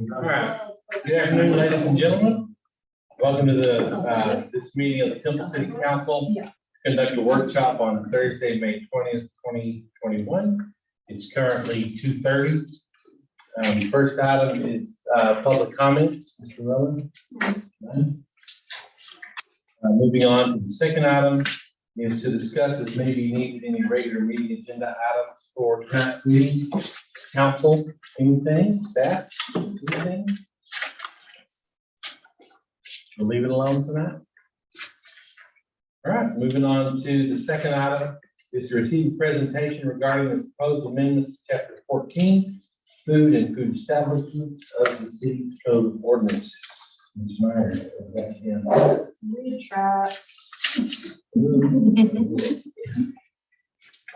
All right. Good afternoon, ladies and gentlemen. Welcome to this meeting of the Temple City Council. Conduct a workshop on Thursday, May 20th, 2021. It's currently 2:30. First item is public comments. Mr. Rowan. None. Moving on to the second item is to discuss as may be needed any regular meeting agenda items for tonight's meeting. Council, anything? Staff, anything? We'll leave it alone for now. All right, moving on to the second item is to receive a presentation regarding the proposed amendments to Chapter 14, food and food establishments of the city's code of ordinances. Ms. Myers,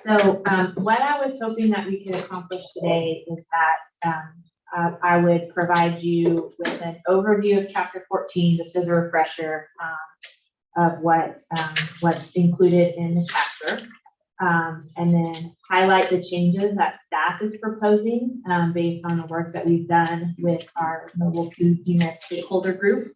So what I was hoping that we could accomplish today is that I would provide you with an overview of Chapter 14, just as a refresher of what's included in the chapter, and then highlight the changes that staff is proposing based on the work that we've done with our mobile food unit stakeholder group.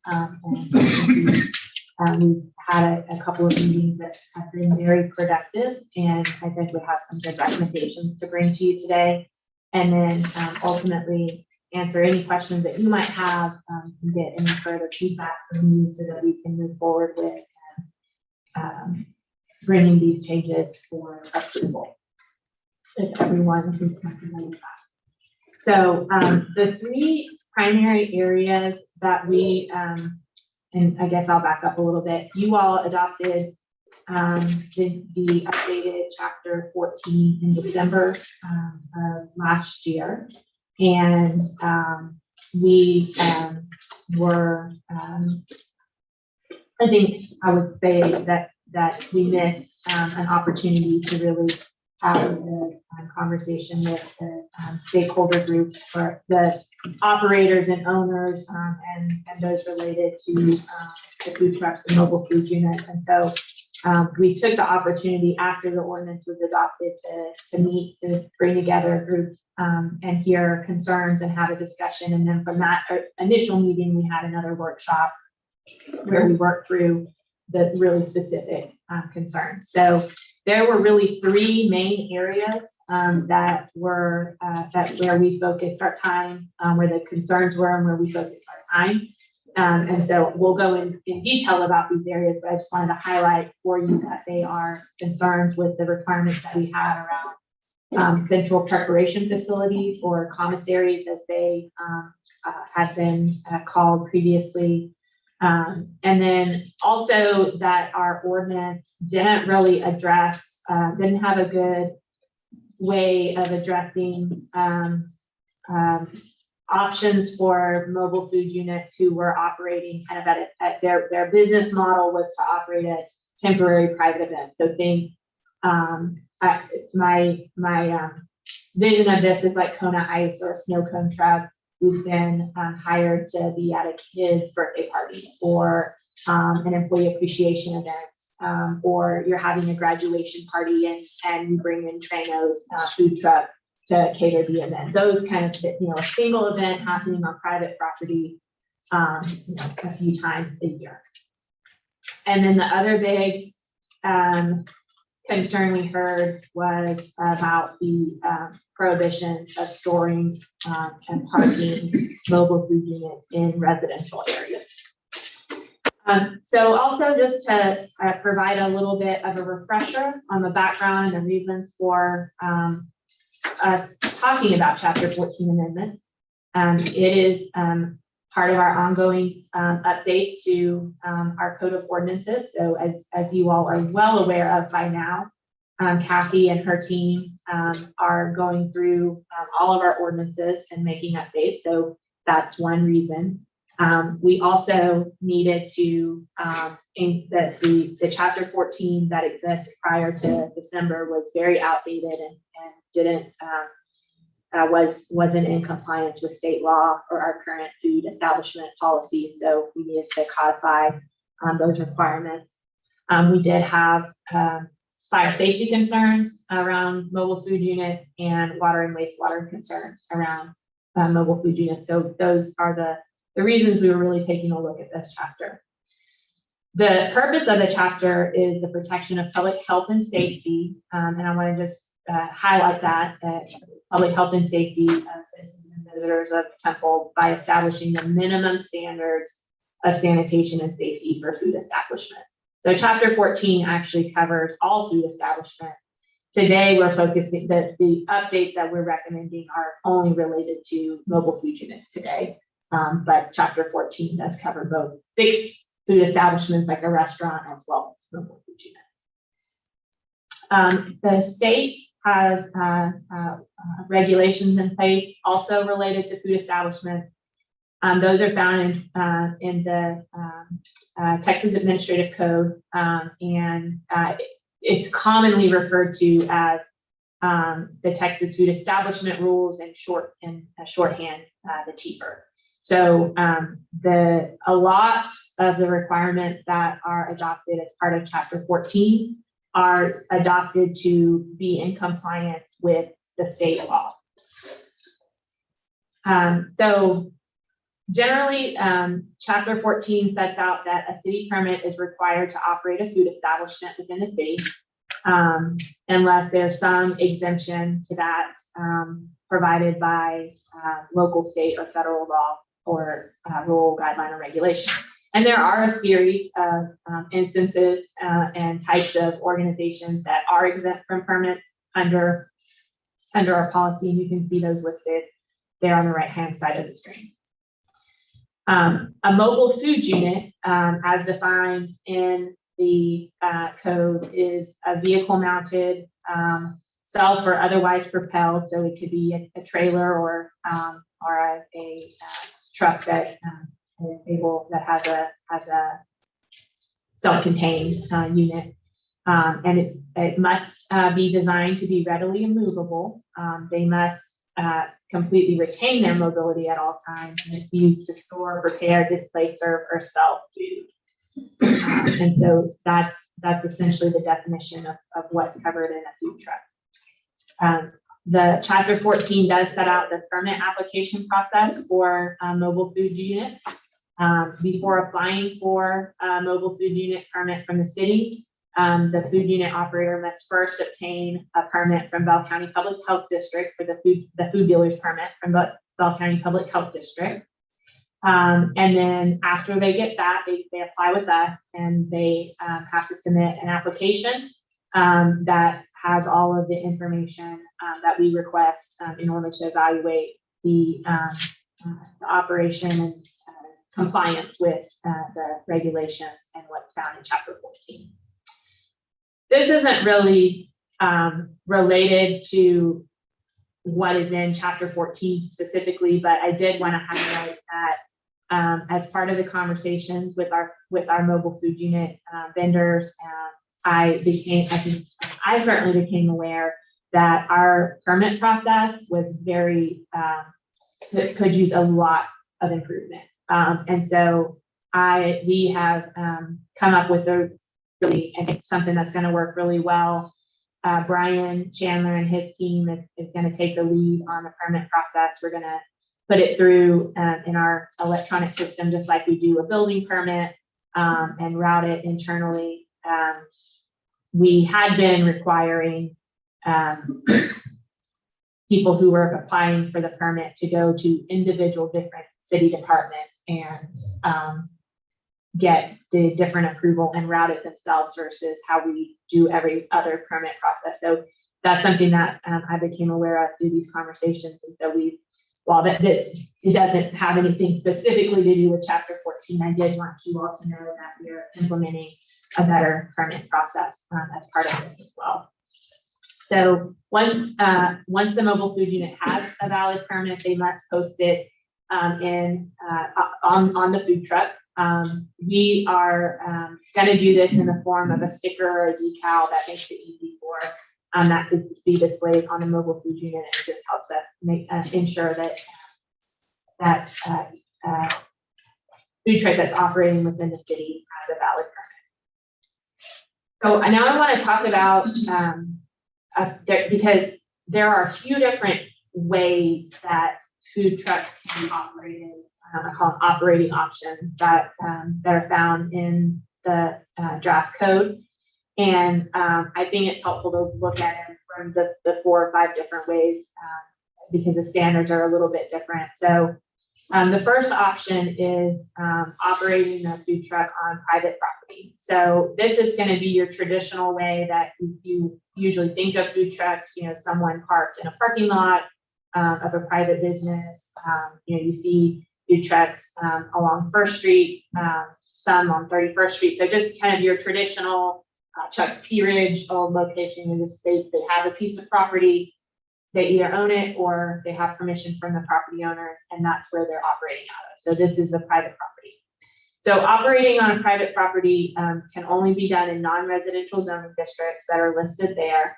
We've had a couple of meetings that have been very productive, and I think we have some good recommendations to bring to you today. And then ultimately answer any questions that you might have and get any further feedback from you so that we can move forward with bringing these changes for approval. If everyone is comfortable with that. So the three primary areas that we and I guess I'll back up a little bit. You all adopted the updated Chapter 14 in December of last year. And we were, I think I would say that we missed an opportunity to really have a conversation with the stakeholder group for the operators and owners and those related to the food trucks and mobile food units. And so we took the opportunity after the ordinance was adopted to meet, to bring together a group and hear concerns and have a discussion. And then from that initial meeting, we had another workshop where we worked through the really specific concerns. So there were really three main areas that were where we focused our time, where the concerns were and where we focused our time. And so we'll go in detail about these areas, but I just wanted to highlight for you that they are concerns with the requirements that we had around central preparation facilities, or commissaries as they had been called previously. And then also that our ordinance didn't really address, didn't have a good way of addressing options for mobile food units who were operating kind of at their business model was to operate at temporary private events. So think my vision of this is like Kona Ice or a snow cone truck who's been hired to be at a kid's birthday party, or an employee appreciation event, or you're having a graduation party and you bring in Trano's food truck to cater the event. Those kind of, a single event happening on private property, a few times a year. And then the other big concern we heard was about the prohibition of storing and parking mobile food units in residential areas. So also just to provide a little bit of a refresher on the background and the reasons for us talking about Chapter 14 amendment. It is part of our ongoing update to our code of ordinances. So as you all are well aware of by now, Kathy and her team are going through all of our ordinances and making updates. So that's one reason. We also needed to, the Chapter 14 that exists prior to December was very outdated and didn't, wasn't in compliance with state law or our current food establishment policy. So we needed to codify those requirements. We did have fire safety concerns around mobile food unit and water and wastewater concerns around mobile food units. So those are the reasons we were really taking a look at this chapter. The purpose of the chapter is the protection of public health and safety. And I want to just highlight that public health and safety of citizens and visitors of Temple by establishing the minimum standards of sanitation and safety for food establishments. So chapter 14 actually covers all food establishments. Today, we're focusing, the updates that we're recommending are only related to mobile food units today. But chapter 14 does cover both fixed food establishments like a restaurant as well as mobile food units. The state has regulations in place also related to food establishments. Those are found in the Texas Administrative Code, and it's commonly referred to as the Texas Food Establishment Rules and shorthand, the TFER. So a lot of the requirements that are adopted as part of Chapter 14 are adopted to be in compliance with the state law. So generally, Chapter 14 sets out that a city permit is required to operate a food establishment within the city, unless there's some exemption to that provided by local, state, or federal law or rural guideline or regulation. And there are a series of instances and types of organizations that are exempt from permits under our policy, and you can see those listed there on the right-hand side of the screen. A mobile food unit, as defined in the code, is a vehicle-mounted, self or otherwise propelled, so it could be a trailer or a truck that is able, that has a self-contained unit, and it must be designed to be readily movable. They must completely retain their mobility at all times, and it's used to store, prepare, display, serve, or sell food. And so that's essentially the definition of what's covered in a food truck. The Chapter 14 does set out the permit application process for mobile food units. Before applying for a mobile food unit permit from the city, the food unit operator must first obtain a permit from Bell County Public Health District for the food dealer's permit from Bell County Public Health District. And then after they get that, they apply with us, and they have to submit an application that has all of the information that we request in order to evaluate the operation and compliance with the regulations and what's found in Chapter 14. This isn't really related to what is in Chapter 14 specifically, but I did want to highlight that as part of the conversations with our mobile food unit vendors, I certainly became aware that our permit process was very could use a lot of improvement, and so we have come up with something that's going to work really well. Brian Chandler and his team is going to take the lead on the permit process. We're going to put it through in our electronic system, just like we do a building permit, and route it internally. We had been requiring people who were applying for the permit to go to individual different city departments and get the different approval and route it themselves versus how we do every other permit process. So that's something that I became aware of through these conversations. And so while it doesn't have anything specifically to do with Chapter 14, I did want you all to know that we're implementing a better permit process as part of this as well. So once the mobile food unit has a valid permit, they must post it on the food truck. We are going to do this in the form of a sticker or a decal that makes it easy for that to be displayed on the mobile food unit. It just helps us ensure that food truck that's operating within the city has a valid permit. So now I want to talk about because there are a few different ways that food trucks can be operated. I call them operating options that are found in the draft code. And I think it's helpful to look at it from the 4 or 5 different ways because the standards are a little bit different. So the first option is operating a food truck on private property. So this is going to be your traditional way that you usually think of food trucks, someone parked in a parking lot of a private business. You see food trucks along First Street, some on 31st Street. So just kind of your traditional Chuck's Peerage old location in the state. They have a piece of property, they either own it or they have permission from the property owner, and that's where they're operating out of. So this is the private property. So operating on a private property can only be done in non-residential zoning districts that are listed there.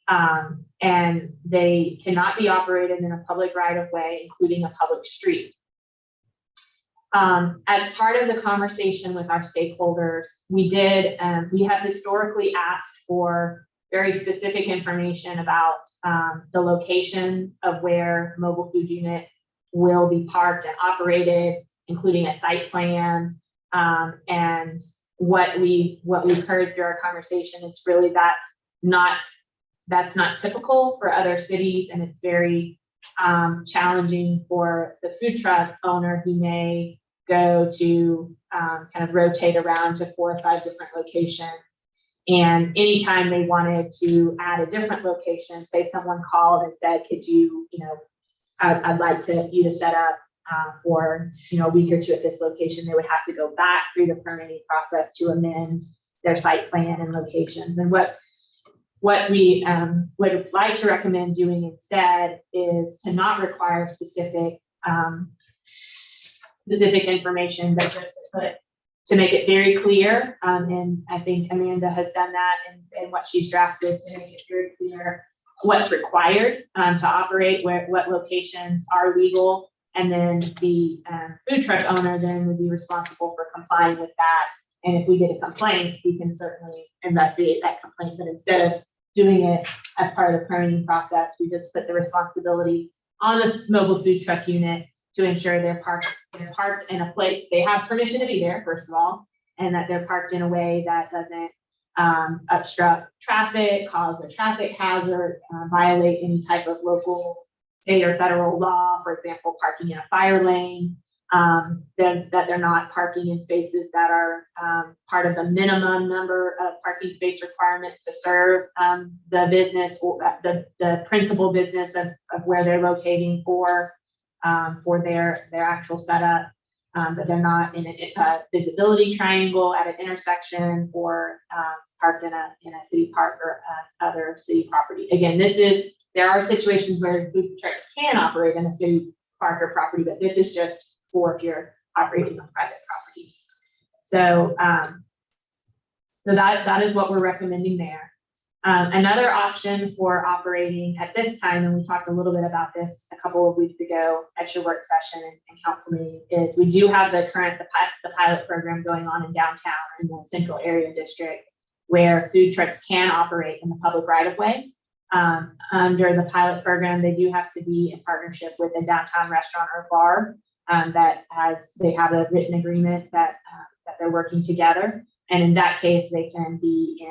And they cannot be operated in a public right-of-way, including a public street. As part of the conversation with our stakeholders, we have historically asked for very specific information about the location of where mobile food unit will be parked and operated, including a site plan. And what we've heard through our conversation is really that's not typical for other cities, and it's very challenging for the food truck owner who may go to kind of rotate around to 4 or 5 different locations. And anytime they wanted to add a different location, say someone called and said, could you, I'd like you to set up for, a week or 2 at this location, they would have to go back through the permitting process to amend their site plan and locations. And what we would like to recommend doing instead is to not require specific information, but just to make it very clear. And I think Amanda has done that in what she's drafted to make it very clear what's required to operate, what locations are legal. And then the food truck owner then would be responsible for complying with that. And if we get a complaint, we can certainly investigate that complaint. But instead of doing it as part of the permitting process, we just put the responsibility on the mobile food truck unit to ensure they're parked in a place, they have permission to be there, first of all, and that they're parked in a way that doesn't obstruct traffic, cause a traffic hazard, violate any type of local, state, or federal law, for example, parking in a fire lane, that they're not parking in spaces that are part of the minimum number of parking space requirements to serve the business or the principal business of where they're locating for their actual setup, that they're not in a visibility triangle at an intersection or parked in a city park or other city property. Again, there are situations where food trucks can operate in a city park or property, but this is just for if you're operating on private property. So, that is what we're recommending there. Another option for operating at this time, and we talked a little bit about this a couple of weeks ago at your work session and council meeting, is we do have the pilot program going on in downtown in the central area district where food trucks can operate in the public right of way. Under the pilot program, they do have to be in partnership with a downtown restaurant or bar they have a written agreement that they're working together. And in that case, they can be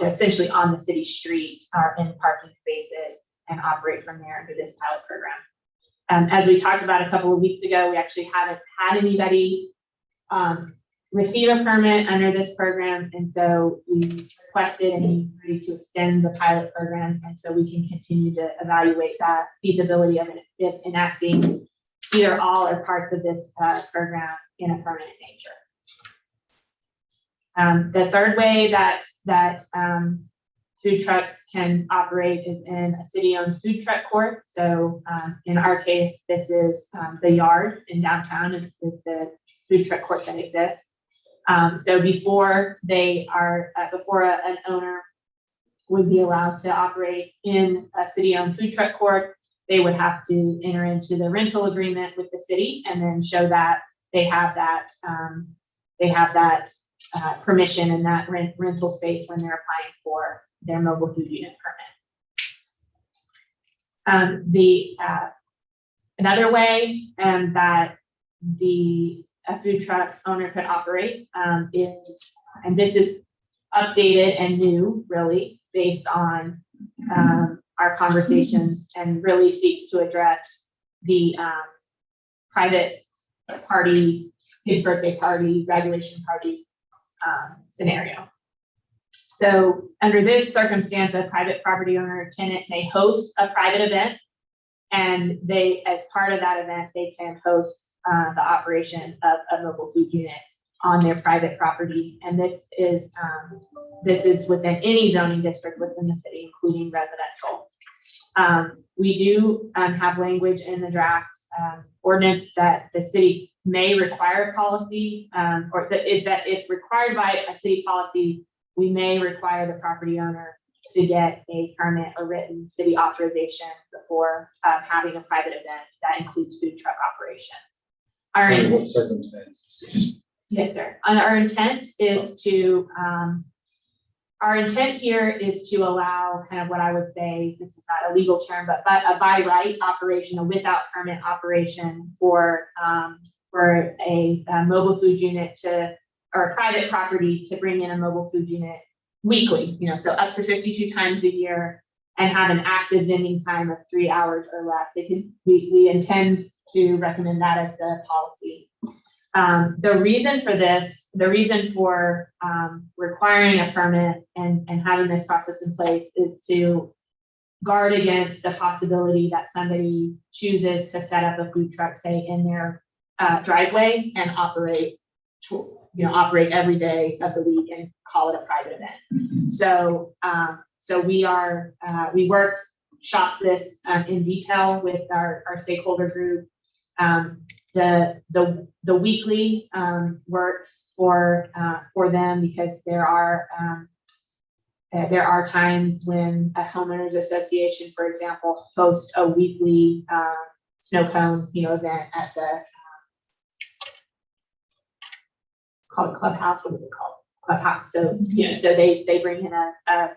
essentially on the city street or in parking spaces and operate from there under this pilot program. As we talked about a couple of weeks ago, we actually haven't had anybody receive a permit under this program. And so we requested and agreed to extend the pilot program. And so we can continue to evaluate that feasibility of enacting either all or parts of this program in a permanent nature. The third way that food trucks can operate is in a city-owned food truck court. So in our case, this is the Yard in downtown is the food truck court that exists. So before an owner would be allowed to operate in a city-owned food truck court, they would have to enter into the rental agreement with the city and then show that they have that permission in that rental space when they're applying for their mobile food unit Another way that a food truck owner could operate is, and this is updated and new, really, based on our conversations, and really seeks to address the private party, his birthday party, graduation party scenario. So under this circumstance, a private property owner or tenant may host a private event, and they, as part of that event, they can host the operation of a mobile food unit on their private property. And this is within any zoning district within the city, including residential. We do have language in the draft ordinance that the city may require policy, or that if required by a city policy, we may require the property owner to get a permit or written city authorization before having a private event that includes food truck operation. Under what circumstances? Just Yes, sir. And our intent is to, here is to allow kind of what I would say, this is not a legal term, but a by right operation, a without permit operation for a mobile food unit or a private property to bring in a mobile food unit weekly, so up to 52 times a year, and have an active vending time of 3 hours or less. We intend to recommend that as the policy. The reason for requiring a permit and having this process in place is to guard against the possibility that somebody chooses to set up a food truck, say, in their driveway and operate every day of the week and call it a private event. So we workshop this in detail with our stakeholder group. The weekly works for them, because there are times when a homeowners association, for example, hosts a weekly snow cone, event at the called clubhouse. What is it called? Clubhouse. So so they bring in a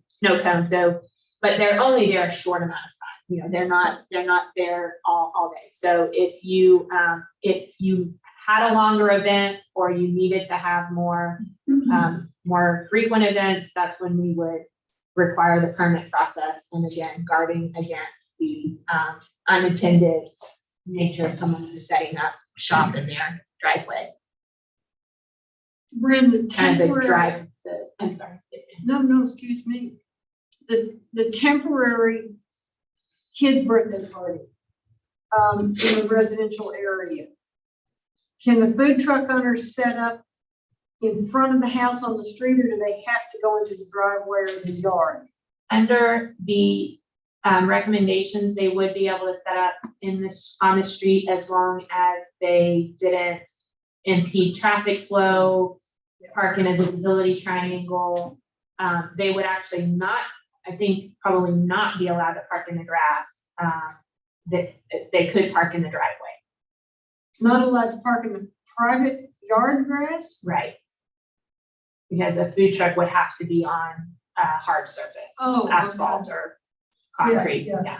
snow cone. So, but they're only there a short amount of time. They're not there all day. So if you had a longer event, or you needed to have more frequent events, that's when we would require the permit process. And again, guarding against the unintended nature of someone who's setting up shop in their driveway. Brenda, Kind of I'm sorry. no, excuse me. The temporary kids' birthday party in the residential area. Can the food truck owners set up in front of the house on the street, or do they have to go into the driveway or the yard? Under the recommendations, they would be able to set up on the street, as long as they didn't impede traffic flow, park in a visibility triangle. They would actually not, I think, probably not be allowed to park in the grass. They could park in the driveway. Not allowed to park in the private yard grass? Right. Because a food truck would have to be on a hard surface, Oh, asphalt or concrete, Yeah.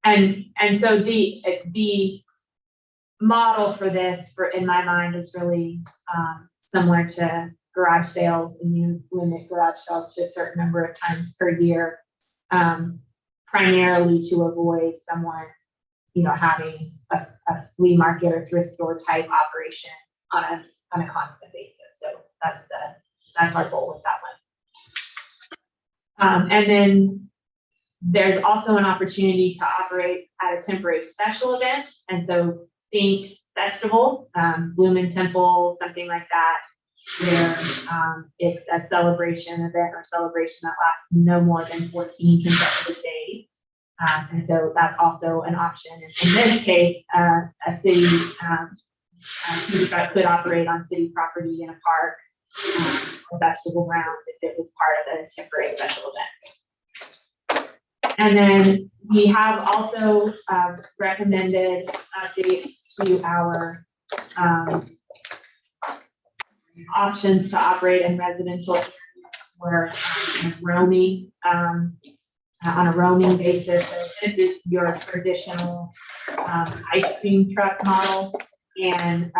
And so the model for this, in my mind, is really similar to garage sales, and you limit garage sales to a certain number of times per year, primarily to avoid someone, having a flea market or thrift store type operation on a constant basis. So that's our goal with that one. And then there's also an opportunity to operate at a temporary special event. And so think festival, Bloom Temple, something like that, where it's a celebration event or celebration that lasts no more than 14 consecutive days. And so that's also an option. And in this case, a city food truck could operate on city property in a park or festival grounds if it was part of a temporary special event. And then we have also recommended updates to our options to operate in residential areas were roaming, on a roaming basis. So this is your traditional ice cream truck model. And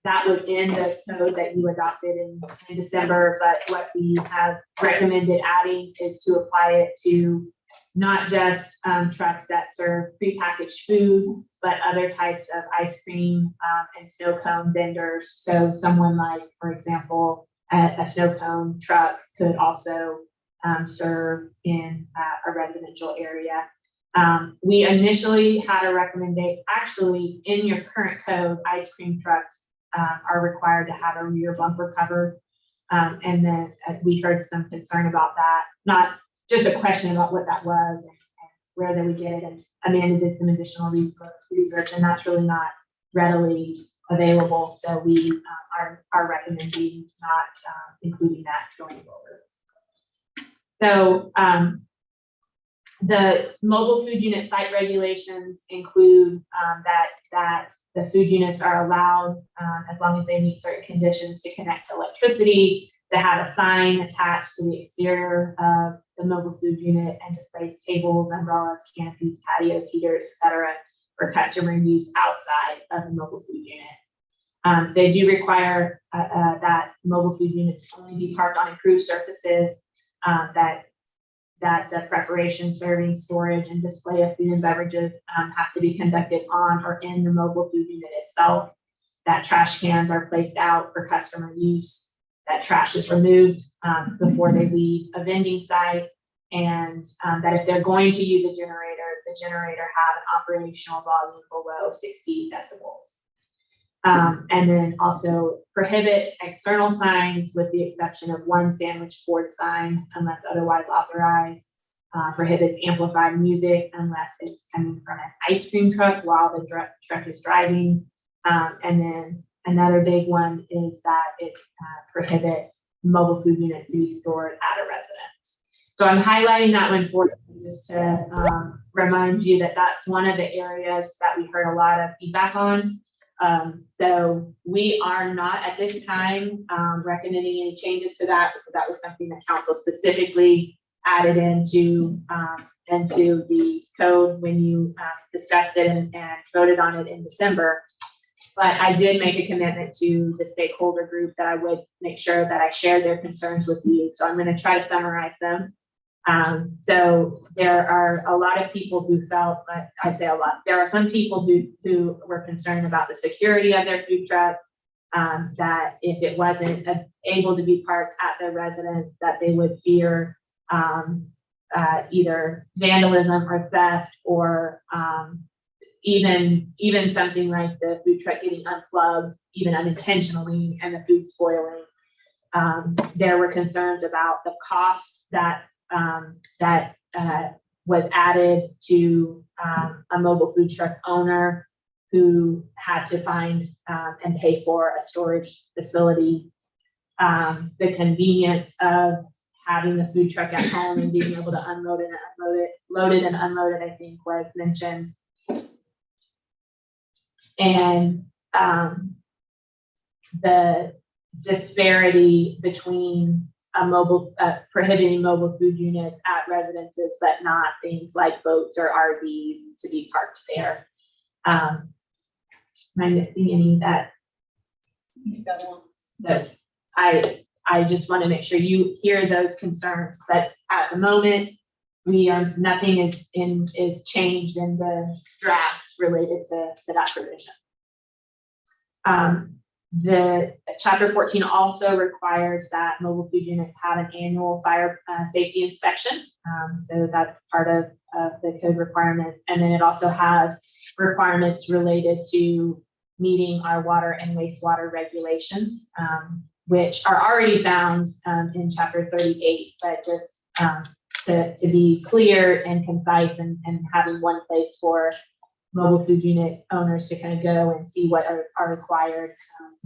that was in the code that you adopted in December. But what we have recommended adding is to apply it to not just trucks that serve prepackaged food, but other types of ice cream and snow cone vendors. So someone like, for example, a snow cone truck could also serve in a residential area. We initially had a recommendation, actually in your current code, ice cream trucks are required to have a rear bumper cover. And then we heard some concern about that, not just a question about what that was and where they would get it. And Amanda did some additional research, and that's really not readily available. So we are recommending not including that going forward. So the mobile food unit site regulations include that the food units are allowed, as long as they meet certain conditions, to connect to electricity, to have a sign attached to the exterior of the mobile food unit, and to place tables, umbrellas, canopies, patios, heaters, etc., for customer use outside of the mobile food unit. They do require that mobile food units only be parked on improved surfaces, that the preparation, serving, storage, and display of food and beverages have to be conducted on or in the mobile food unit itself, that trash cans are placed out for customer use, that trash is removed before they leave a vending site, and that if they're going to use a generator, the generator have an operational volume below 60 decibels. And then also prohibits external signs with the exception of one sandwich board sign unless otherwise authorized. Prohibits amplified music unless it's coming from an ice cream truck while the truck is driving. And then another big one is that it prohibits mobile food units to be stored at a residence. So I'm highlighting that one for you just to remind you that that's one of the areas that we heard a lot of feedback on. So we are not at this time recommending any changes to that, because that was something that council specifically added into the code when you discussed it and voted on it in December. But I did make a commitment to the stakeholder group that I would make sure that I shared their concerns with you. So I'm going to try to summarize them. So there are a lot of people who felt, I say a lot, there are some people who were concerned about the security of their food truck, that if it wasn't able to be parked at their residence, that they would fear either vandalism or theft, or even something like the food truck getting unplugged, even unintentionally, and the food spoiling. There were concerns about the cost that was added to a mobile food truck owner who had to find and pay for a storage facility. The convenience of having the food truck at home and being able to unload it, load it and unload it, I think was mentioned. And the disparity between prohibiting mobile food units at residences, but not things like boats or RVs to be parked there. Am I missing any that I just want to make sure you hear those concerns, but at the moment nothing is changed in the draft related to that provision. The Chapter 14 also requires that mobile food units have an annual fire safety inspection. So that's part of the code requirement. And then it also has requirements related to meeting our water and wastewater regulations, which are already found in Chapter 38, but just to be clear and concise and having one place for mobile food unit owners to kind of go and see what are required.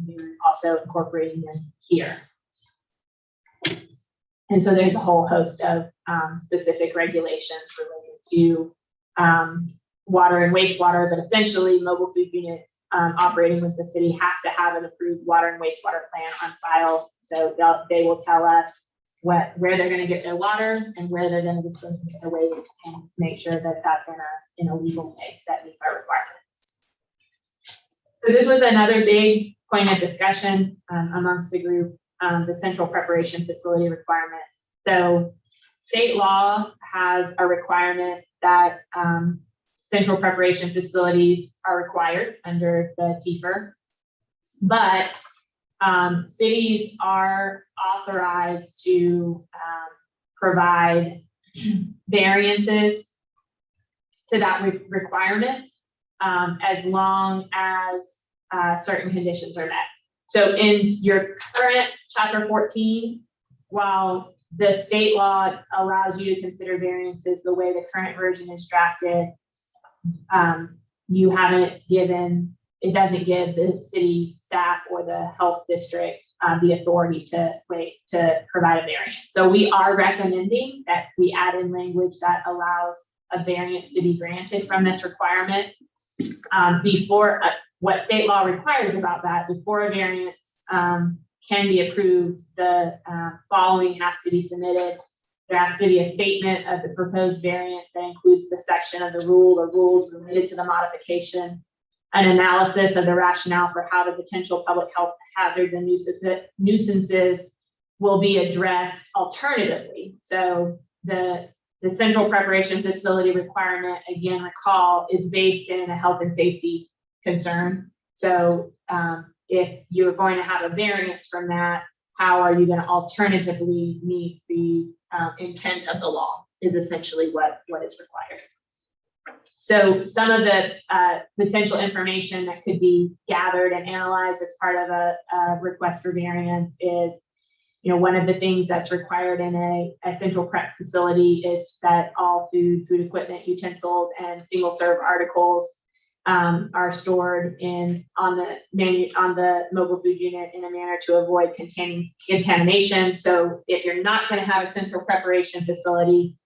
We're also incorporating them here. And so there's a whole host of specific regulations related to water and wastewater, but essentially mobile food units operating with the city have to have an approved water and wastewater plan on file. So they will tell us where they're gonna get their water and where they're gonna dispose of their waste, and make sure that that's in a legal way that meets our requirements. So this was another big point of discussion amongst the group, the central preparation facility requirements. So state law has a requirement that central preparation facilities are required under the TFER. But cities are authorized to provide variances to that requirement as long as certain conditions are met. So in your current chapter 14, while the state law allows you to consider variances the way the current version is drafted, you haven't given, it doesn't give the city staff or the health district the authority to provide a variance. So we are recommending that we add in language that allows a variance to be granted from this requirement. Before what state law requires about that, before a variance can be approved, the following has to be submitted. There has to be a statement of the proposed variance that includes the section of the rule or rules related to the modification, an analysis of the rationale for how the potential public health hazards and nuisances will be addressed alternatively. So the central preparation facility requirement, again, recall, is based in a health and safety concern. So if you're going to have a variance from that, how are you going to alternatively meet the intent of the law is essentially what is required. So some of the potential information that could be gathered and analyzed as part of a request for variance is, one of the things that's required in a central prep facility is that all food equipment, utensils, and single serve articles are stored on the mobile food unit in a manner to avoid contamination. So if you're not going to have a central preparation facility,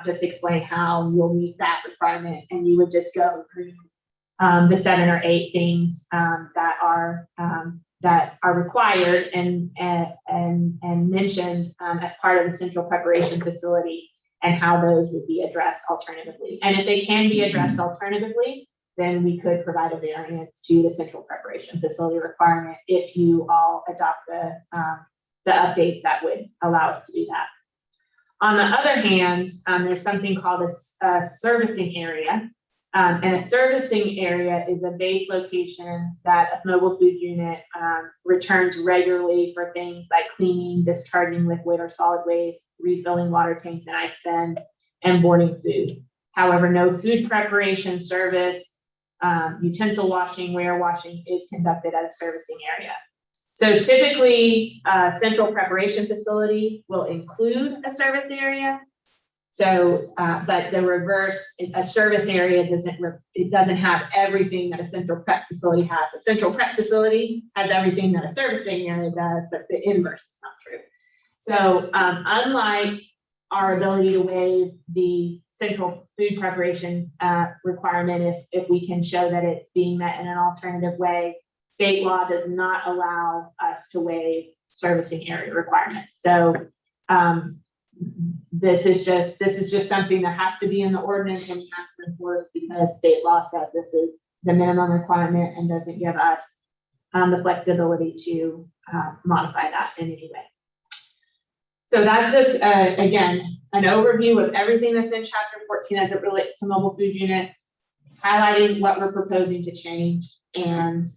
just explain how you'll meet that requirement, and you would just go through the 7 or 8 things that are required and mentioned as part of the central preparation facility, and how those would be addressed alternatively. And if they can be addressed alternatively, then we could provide a variance to the central preparation facility requirement if you all adopt the updates that would allow us to do that. On the other hand, there's something called a servicing area. And a servicing area is a base location that a mobile food unit returns regularly for things like cleaning, discharging liquid or solid waste, refilling water tanks and ice bin, and boarding food. However, no food preparation, service, utensil washing, ware washing is conducted at a servicing area. So typically, a central preparation facility will include a service area. So, but the reverse, a service area doesn't have everything that a central prep facility has. A central prep facility has everything that a servicing area does, but the inverse is not true. So, unlike our ability to waive the central food preparation requirement if we can show that it's being met in an alternative way, state law does not allow us to waive servicing area requirements. So this is just something that has to be in the ordinance and has to enforce, because state law says this is the minimum requirement and doesn't give us the flexibility to modify that in any way. So that's just, again, an overview of everything that's in chapter 14 as it relates to mobile food units, highlighting what we're proposing to change, and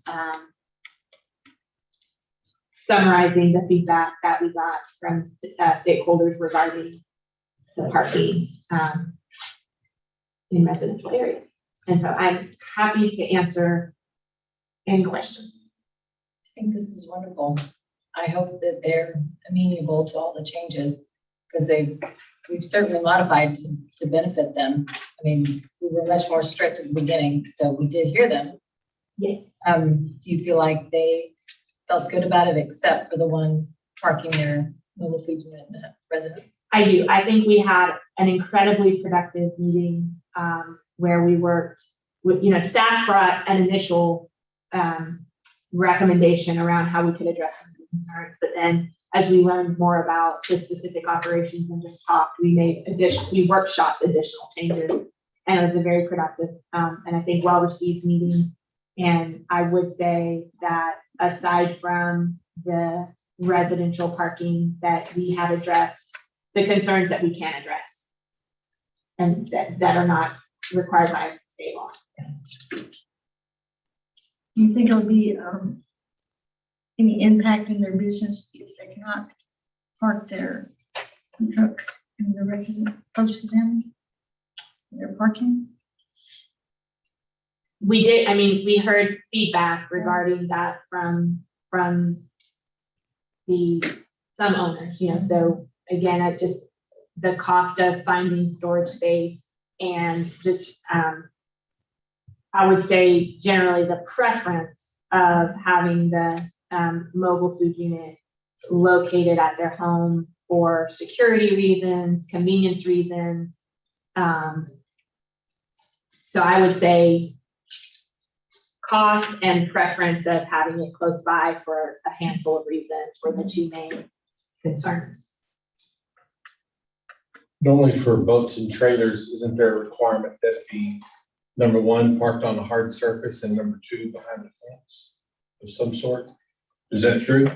summarizing the feedback that we got from stakeholders regarding the parking in residential areas. And so I'm happy to answer any questions. I think this is wonderful. I hope that they're amenable to all the changes, because we've certainly modified to benefit them. I mean, we were much more strict at the beginning, so we did hear them. Yes. Do you feel like they felt good about it, except for the one parking their mobile food unit in the residence? I do. I think we had an incredibly productive meeting where we worked with, staff brought an initial recommendation around how we could address some concerns, but then as we learned more about the specific operations and just talked, we workshopped additional changes. And it was a very productive, and I think well-received meeting. And I would say that aside from the residential parking, that we have addressed the concerns that we can address and that are not required by state law. Do you think it'll be any impact in their business if they cannot park their truck in the resident close to them? Their parking? We heard feedback regarding that from some owners, so again, the cost of finding storage space and just, I would say generally the preference of having the mobile food unit located at their home for security reasons, convenience reasons. So I would say cost and preference of having it close by for a handful of reasons were the two main concerns. Normally for boats and trailers, isn't there a requirement that be, number one, parked on a hard surface and number two, behind a fence of some sort? Is that true?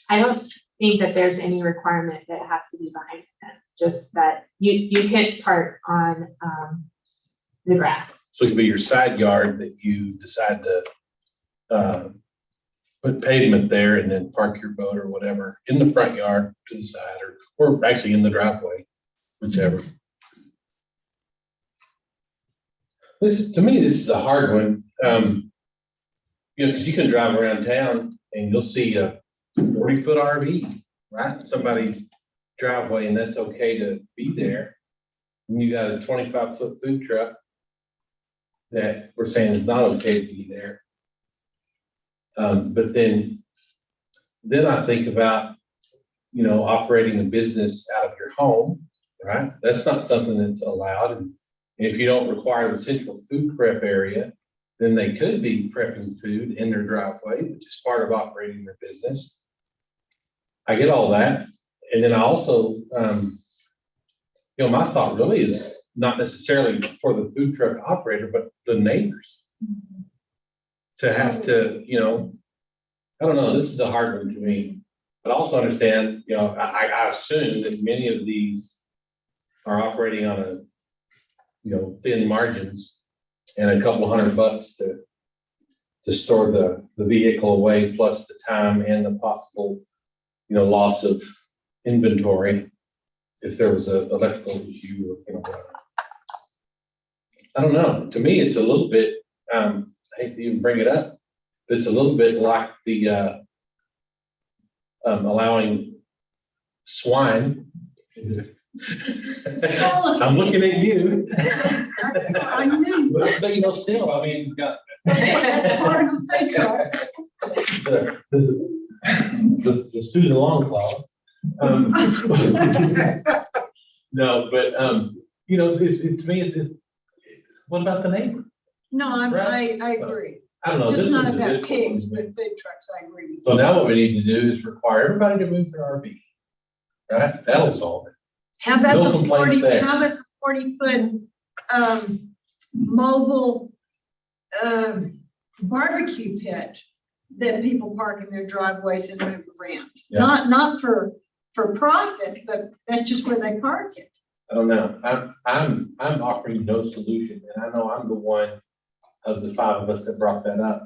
I don't think that there's any requirement that it has to be behind a fence, just that you can't park on the grass. So it could be your side yard that you decide to put pavement there and then park your boat or whatever in the front yard to the side or actually in the driveway, whichever. To me, this is a hard one. Because you can drive around town and you'll see a 40-foot RV, right? in somebody's driveway, and that's okay to be there. And you got a 25-foot food truck that we're saying is not okay to be there. But then I think about, operating a business out of your home, right? That's not something that's allowed. And if you don't require the central food prep area, then they could be prepping food in their driveway, which is part of operating their business. I get all that. And then I also, my thought really is not necessarily for the food truck operator, but the neighbors to have to, I don't know, this is a hard one to me. But I also understand, I assume that many of these are operating on a, thin margins and a couple $100 to store the vehicle away, plus the time and the possible, loss of inventory if there was an electrical issue or, whatever. I don't know. To me, it's a little bit, I hate to even bring it up, but it's a little bit like the allowing swine. I'm looking at you. I knew. But still, I mean, you've got Part of the food truck. the Susan Longclaw. No, but to me, it's what about the neighbor? No, Right. I agree. I don't know. Just this not is a about difficult pigs, one, but food trucks, I agree with you. So now what we need to do is require everybody to move their RV. Right? That'll solve it. How about No the complaints 40, there. how about the 40-foot mobile barbecue pit that people park in their driveways and move around? Yeah. Not for profit, but that's just where they park it. I don't know. I'm offering no solution, and I know I'm the one of the five of us that brought that up.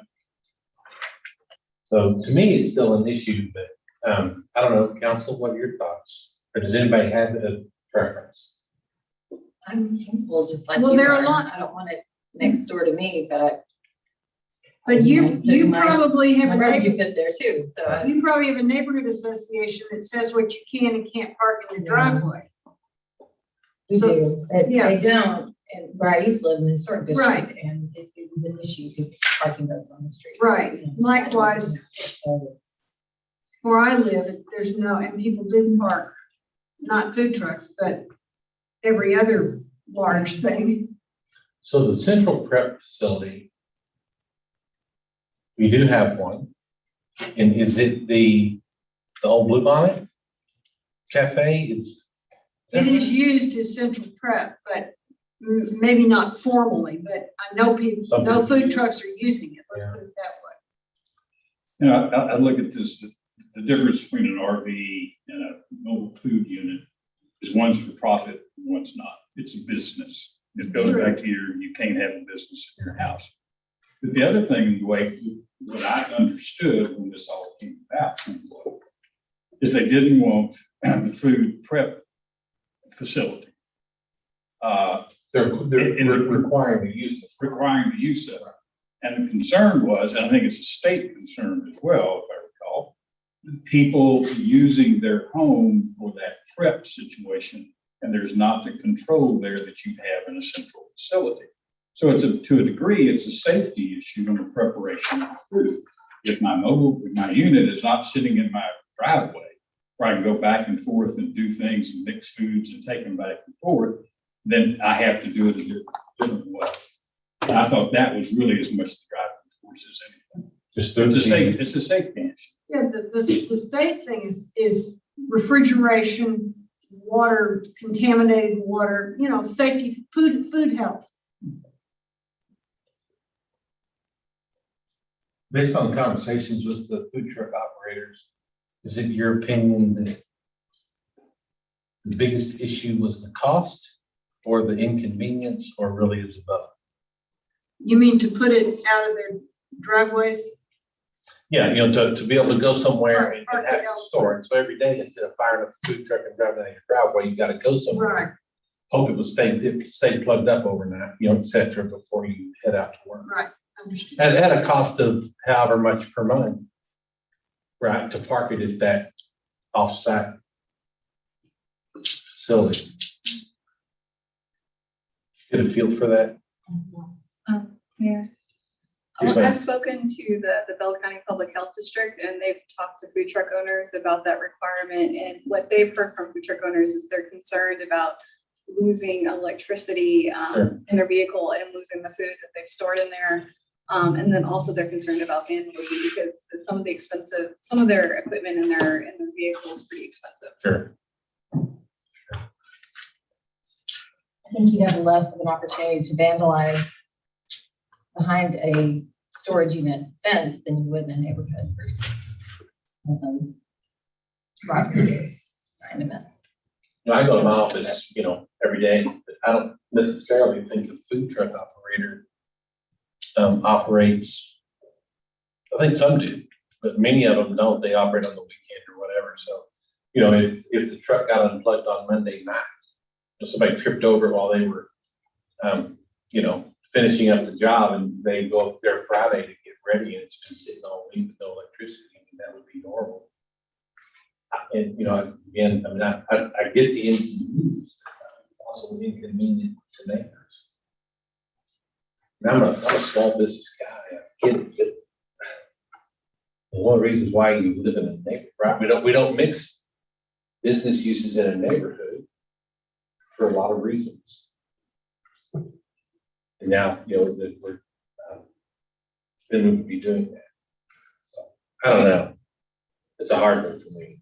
So to me, it's still an issue, but I don't know, council, what are your thoughts? Or does anybody have a preference? I'm simple, just like Well, you there are are. a lot- I don't want it next door to me, but But you My- probably have I a heard you neighborhood, fit there too, so. you probably have a neighborhood association that says what you can and can't park in your Yeah. driveway. We So- do. yeah. They don't, and where I used to live in the historic Right. district, and it was an issue with parking those on the street. Right. Likewise, So where I live, there's no, and people do park, not food trucks, but every other large thing. So the central prep facility, we do have one. And is it the old Blue Bonnet? cafe is. It is used as central prep, but maybe not formally, but I know people, Some no people food use it. trucks are using it, let's Yeah. put it that way. You know, I look at this, the difference between an RV and a mobile food unit is one's for profit, and one's not. It's a business. It goes back to you can't have a business in your house. But the other thing, the way, what I understood when this all came about, is they didn't want the food prep facility. They're requiring the use of. Requiring the use of it. And the concern was, and I think it's a state concern as well, if I recall, people using their home for that prep situation, and there's not the control there that you have in a central facility. So to a degree, it's a safety issue in the preparation of food. If my unit is not sitting in my driveway, where I can go back and forth and do things and mix foods and take them back and forth, then I have to do it a different way. And I thought that was really as much the driving force as anything. Just It's a safety issue. Yeah, the state thing is refrigeration, water, contaminated water, you know, safety, food health. Based on conversations with the food truck operators, is it your opinion that the biggest issue was the cost or the inconvenience, or really is both? You mean to put it out of their driveways? Yeah, you know, to be able to go somewhere and Park it have to elsewhere. store it. So every day, instead of firing up the food truck and driving out your driveway, you gotta go somewhere. Right, Hope it stay plugged up overnight, you know, et cetera, before you head out to work. right, understood. At a cost of however much per month, right, to park it at that off-site facility. Get a feel for that? Yeah. Yes, ma'am. I've spoken to the Bell County Public Health District, and they've talked to food truck owners about that requirement. And what they've heard from food truck owners is they're concerned about losing electricity Sure. in their vehicle and losing the food that they've stored in there. And then also they're concerned about vandalism because some of their equipment in their vehicle is pretty expensive. Sure. I think you'd have less of an opportunity to vandalize behind a storage unit fence than you would in a neighborhood. Some property is kind of mess. You know, I go to my office, you know, every day, but I don't necessarily think a food truck operator operates. I think some do, but many of them don't. They operate on the weekend or whatever. So, you know, if the truck got unplugged on Monday night, if somebody tripped over while they were, you know, finishing up the job, and they go up there Friday to get ready, and it's been sitting all week with no electricity, I mean, that would be normal. And, you know, again, I mean, I get the inconvenience, also inconvenient to neighbors. And I'm a small business guy, I get it, but one of the reasons why you live in a neighborhood, right? We don't mix business uses in a neighborhood for a lot of reasons. And now, you know, that we're, then we would be doing that. So, I don't know. It's a hard one for me.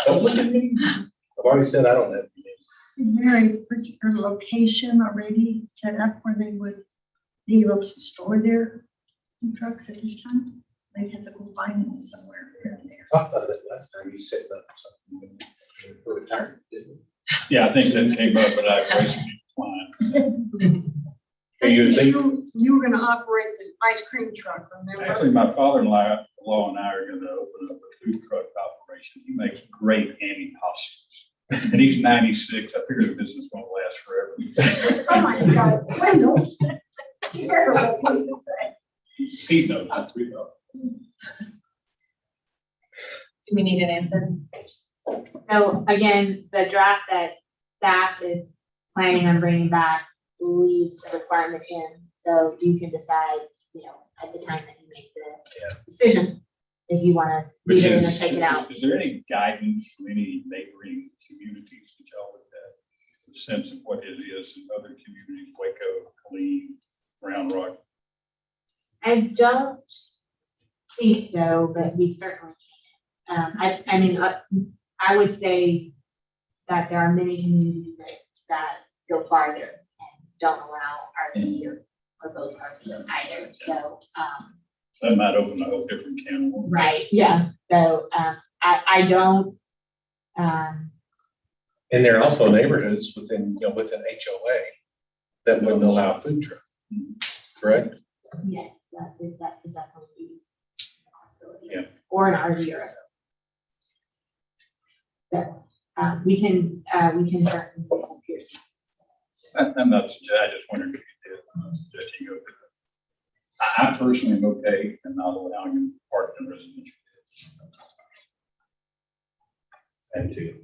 Don't look at me. I've already said I don't have. Is there a particular location already set up where they would be able to store their food trucks at this time? They'd have to go find them somewhere here and there. Talked about that last time you said that or something. For retirement, didn't you? Yeah, I think that came up, but I gracefully declined. You think- You were gonna operate the ice cream truck, remember? Actually, my father-in-law and I are going to open up a food truck operation. He makes great antipastas. And he's 96. I figure the business won't last forever. Oh my God, Wendell. Terrible. Pete knows, we know. Do we need an answer? So again, the draft that staff is planning on bringing back leaves the requirement in, so you can decide, you know, at the time that you make the decision, if you wanna leave Which it in or is, take it out. is there any guidance from any neighboring communities that y'all looked at the sense of what it is in other communities, Waco, Killeen, Round Rock? I don't think so, but we certainly can. I mean, I would say that there are many communities that go farther and don't allow RV or both RV either, so, That might open a whole different can of worms. right, yeah, so, I don't, And there are also neighborhoods within, within HOA that wouldn't allow food truck, correct? yes, that's definitely a possibility. Yeah. Or an RV or a. So, we can certainly do some piercing. I'm not, I just wondered if you did, I'm not suggesting you go through that. I personally am okay and not allowing them to park in residential. And two.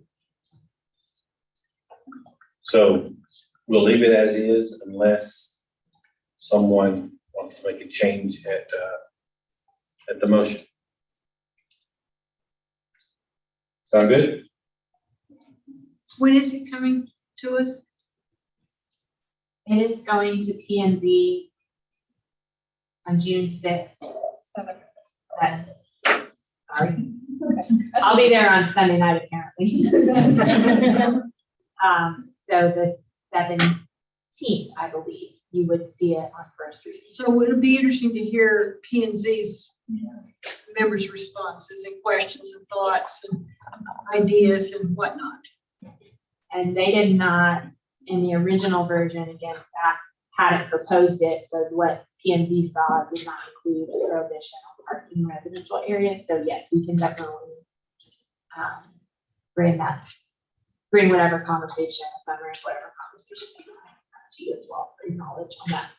So we'll leave it as is unless someone wants to make a change at the motion. Sound good? When is it coming to us? It is going to P and Z on June 6th. Sorry. I'll be there on Sunday night apparently. So the 17th, I believe, you would see it on first reading. So would it be interesting to hear P and Z's members' responses and questions and thoughts and ideas and whatnot? And they did not, in the original version, again, staff hadn't proposed it, so what P and Z saw did not include a prohibition on parking in residential areas, so yes, we can definitely bring whatever conversation, summary, whatever conversation you want to you as well, for your knowledge on that.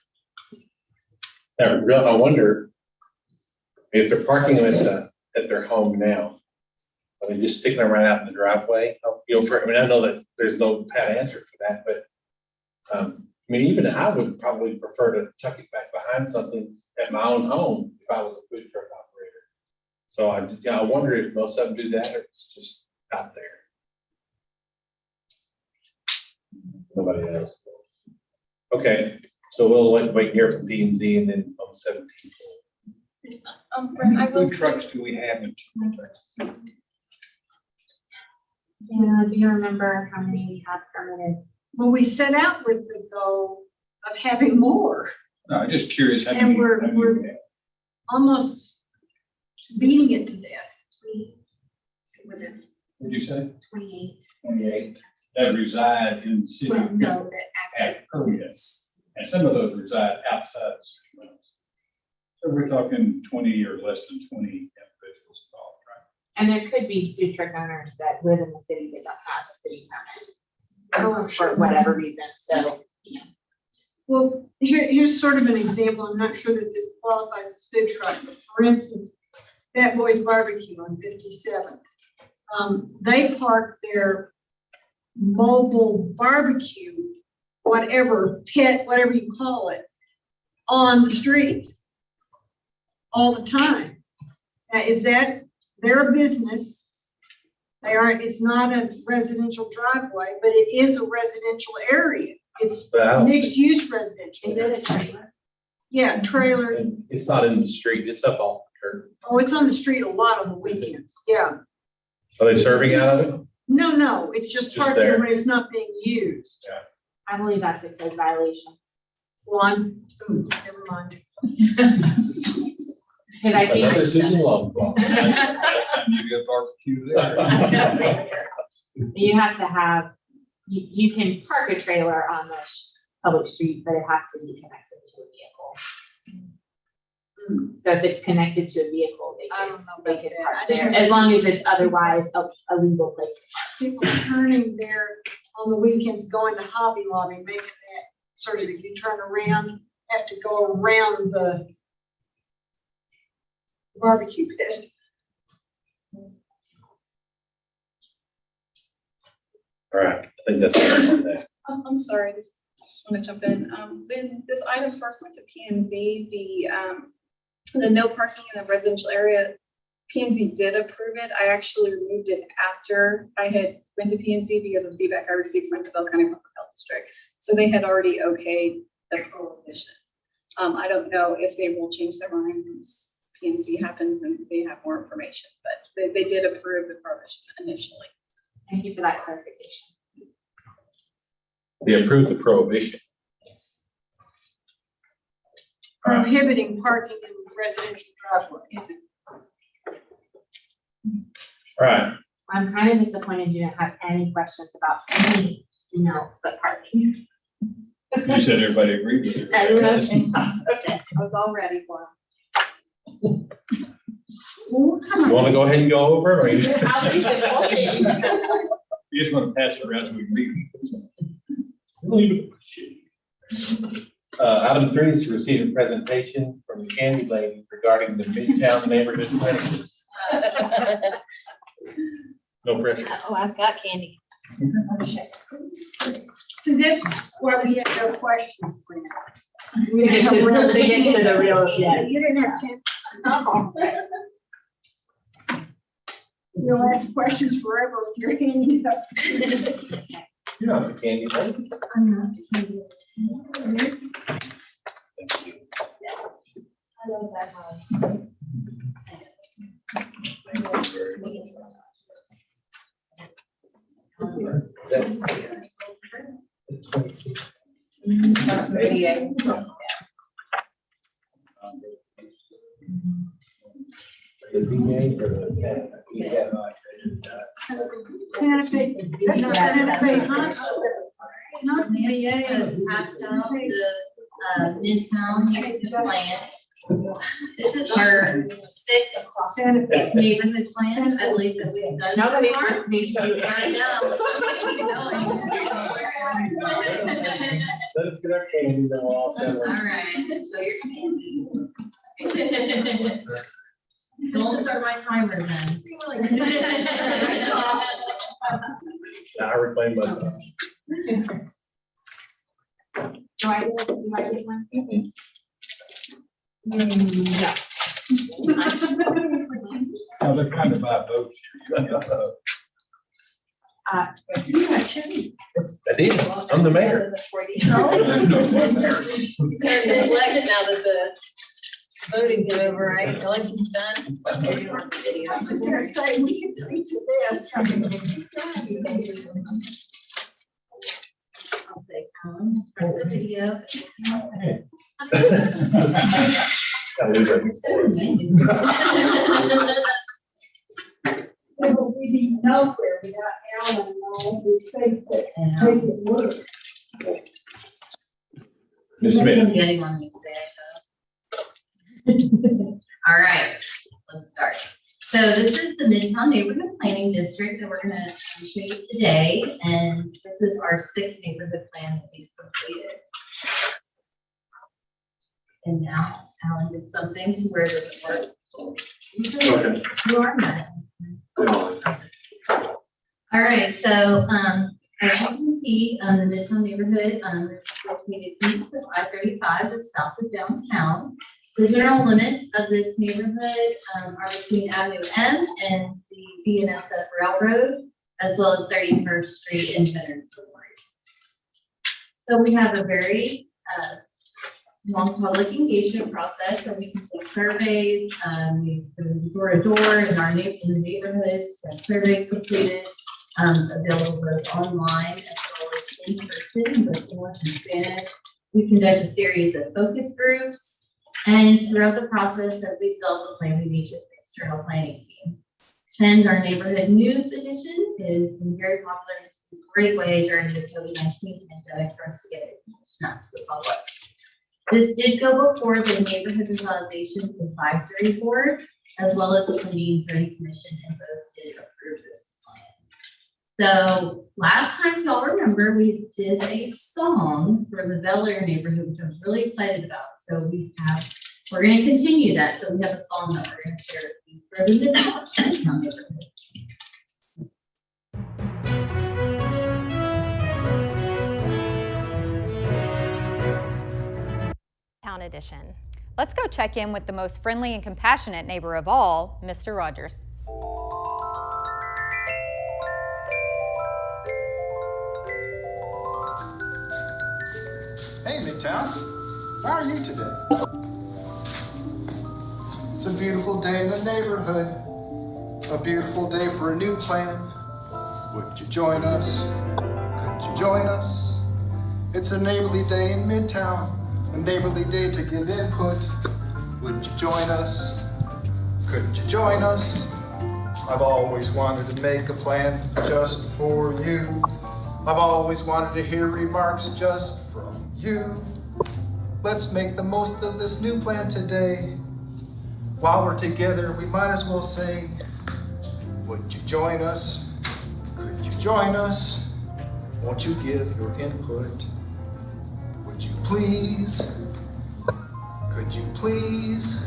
Now, I wonder if they're parking at their home now. I mean, just sticking them right out in the driveway, I mean, I know that there's no pat answer for that, but I mean, even I would probably prefer to tuck it back behind something at my own home if I was a food truck operator. So I wonder if most of them do that or it's just out there. Nobody else. Okay, so we'll wait and hear from P and Z and then on the 17th. Brent, I How will many food say, trucks do we have in? Yeah, do you remember how many we have permitted? Well, we set out with the goal of having more, No, I'm just curious. How And many- we're- how many we're- we have? almost beating it to death. Was it What'd you say? 28? 28 that reside in the city. Well, no, that At permits. And some of those reside outside the city limits. So we're talking 20 or less than 20 individuals involved, right? And there could be food truck owners that live in the city that don't have a city permit. For whatever reason, so, Well, here's sort of an example. I'm not sure that this qualifies as food truck, but for instance, Fat Boys Barbecue on 57th. They park their mobile barbecue, whatever, pit, whatever you call it, on the street all the time. Now, is that their business? It's not a residential driveway, but it is a residential area. It's But I don't think- mixed use residential. is it a trailer? Yeah, trailer. and it's not in the street, it's up off the curb. Oh, it's on the street a lot on the weekends. Yeah. Are they serving out of it? No, it's just Just parked there there. when it's not being used. I believe that's a code violation. Never mind. Because I think. Another Susan Long. Last time you get barbecue there. You have to have, you can park a trailer on the public street, but it has to be connected to a vehicle. So if it's connected to a vehicle, I they don't can, know they about can that. park I just there, know as long as it's otherwise a legal place. people turning there on the weekends, going to Hobby Lobby, making that sort of, if you turn around, have to go around the barbecue pit. All right, I think that's all on that. I'm sorry, just want to jump in. This item first went to P and Z, the no parking in the residential area P and Z did approve it. I actually removed it after I had went to P and Z because of the feedback I received from the Bell County Public Health District. So they had already okayed the prohibition. I don't know if they will change their minds. P and Z happens and they have more information, but they did approve the prohibition initially. Thank you for that clarification. They approved the prohibition. Prohibiting parking in residential driveways. All right, I'm kind of disappointed you didn't have any questions about anything else but parking. You said everybody agreed with it. Everyone else can stop. Okay, I was all ready for Well, come you want to on. go ahead and go over it, or you? them. I'll leave this whole thing. You just want to pass it around so we can read. Item 3 is to receive a presentation from the Candy Lady regarding the Midtown Neighborhood Planning. No pressure. Oh, I've got candy. So that's why we have no questions for now. To get to the real, yeah. You didn't have chance. You'll ask questions forever with your hand up. You're not the Candy Lady. I'm not the kid. Thank you. I love that one. The VA or the? Santa Fe, that's not Santa Fe Hospital. Not the VA. Has passed out the Midtown plan. This is our sixth Santa Fe. neighborhood plan, I believe, that we've done so Nobody's far. listening to you. I know. Let us get our candy, then we'll all settle. All right, enjoy your candy. Don't start my timer then. I reclaim my. Do I get one? No. Now, they're kind of by votes here. I did. I'm the mayor. Flex now that the voting's over, right? Election's done. I was gonna say, we can see to this. I'll say, start the video. Gotta leave it. So amazing. We'd be nowhere without Alan and all these things that make it work. Ms. I'm Smith. getting on you today. All right, let's start. So this is the Midtown Neighborhood Planning District that we're gonna show you today, and this is our sixth neighborhood plan that we've completed. And now Alan did something to where it doesn't work. Okay. You are not. All right, so, as you can see, the Midtown neighborhood, is located east of I-35, just south of downtown. The general limits of this neighborhood, are between Avenue M and the BNSF Railroad, as well as 31st Street and Veterans Memorial. So we have a very, long public engagement process, so we can take surveys, we do door to door in the neighborhoods, survey completed, available both online as well as in person with English and Spanish. We conduct a series of focus groups, and throughout the process, as we develop the plan, we meet with the external planning team. And our neighborhood news edition is been very popular. It's a great way during the COVID-19 pandemic for us to get information out to the public. This did go before the Neighborhood Revitalization Advisory Board, as well as the Planning and Zoning Commission, and both did approve this plan. So last time, y'all remember, we did a song for the Bel Air neighborhood, which I was really excited about. So we're gonna continue that. So we have a song that we're gonna share with you for the Midtown neighborhood. Town Edition. Let's go check in with the most friendly and compassionate neighbor of all, Mr. Rogers. Hey, Midtown. How are you today? It's a beautiful day in the neighborhood. A beautiful day for a new plan. Would you join us? Could you join us? It's a neighborly day in Midtown. A neighborly day to give input. Would you join us? Could you join us? I've always wanted to make a plan just for you. I've always wanted to hear remarks just from you. Let's make the most of this new plan today. While we're together, we might as well say, would you join us? Could you join us? Won't you give your input? Would you please? Could you please?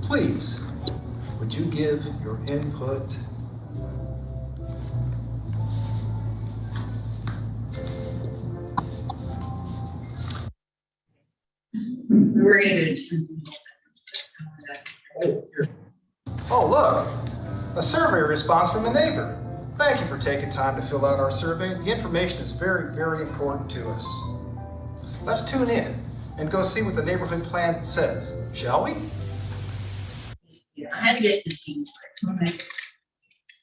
Please, would you give your input? We're gonna go to terms in a second. Oh, look, a survey response from a neighbor. Thank you for taking time to fill out our survey. The information is very, very important to us. Let's tune in and go see what the neighborhood plan says, shall we? I had to get to the teams first. Okay.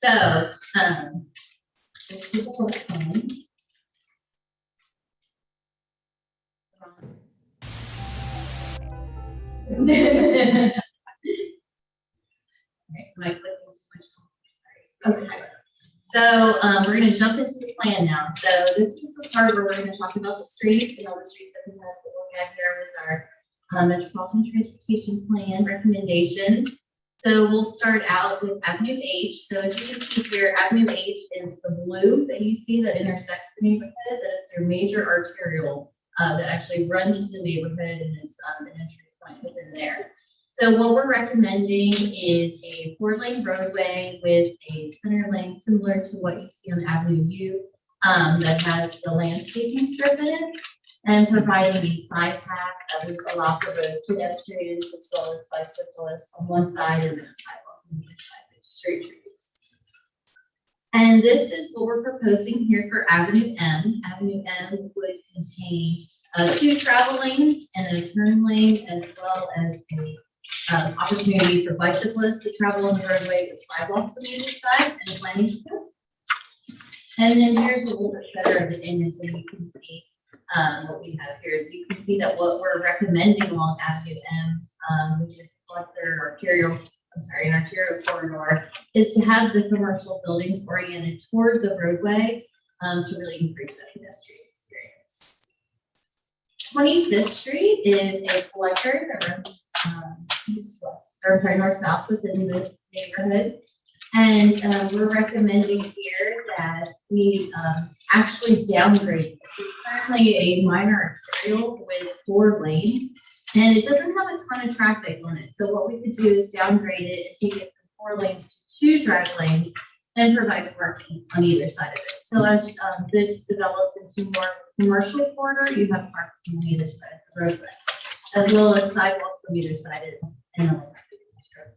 So, this is a whole plan. Right, am I clicking too much? Sorry. Okay. So we're going to jump into the plan now. So this is the part where we're going to talk about the streets and all the streets that we have to look at here with our Metropolitan Transportation Plan recommendations. So we'll start out with Avenue H. So as you can see here, Avenue H is the blue that you see that intersects the neighborhood. That is their major arterial that actually runs to the neighborhood and is an entry point within there. So what we're recommending is a 4-lane roadway with a center lane similar to what you see on Avenue U that has the landscaping strip in it, and providing a side path that would allow for both pedestrians as well as bicyclists on one side and then a sidewalk on the other side with street trees. And this is what we're proposing here for Avenue M. Avenue M would contain 2 travel lanes and a turn lane, as well as a opportunity for bicyclists to travel on the roadway with sidewalks on the other side and planning strip. And then here's a little bit better of the image so you can see what we have here. You can see that what we're recommending along Avenue M, which is an arterial corridor, is to have the commercial buildings oriented toward the roadway to really increase that pedestrian experience. 25th Street is a collector that runs north-south within this neighborhood. And we're recommending here that we actually downgrade. This is currently a minor arterial with 4 lanes, and it doesn't have a ton of traffic on it. So what we could do is downgrade it and take it from 4 lanes to 2 drive lanes and provide parking on either side of it. So as this develops into more commercial corridor, you have parking on either side of the roadway, as well as sidewalks on either side and the landscaping strip.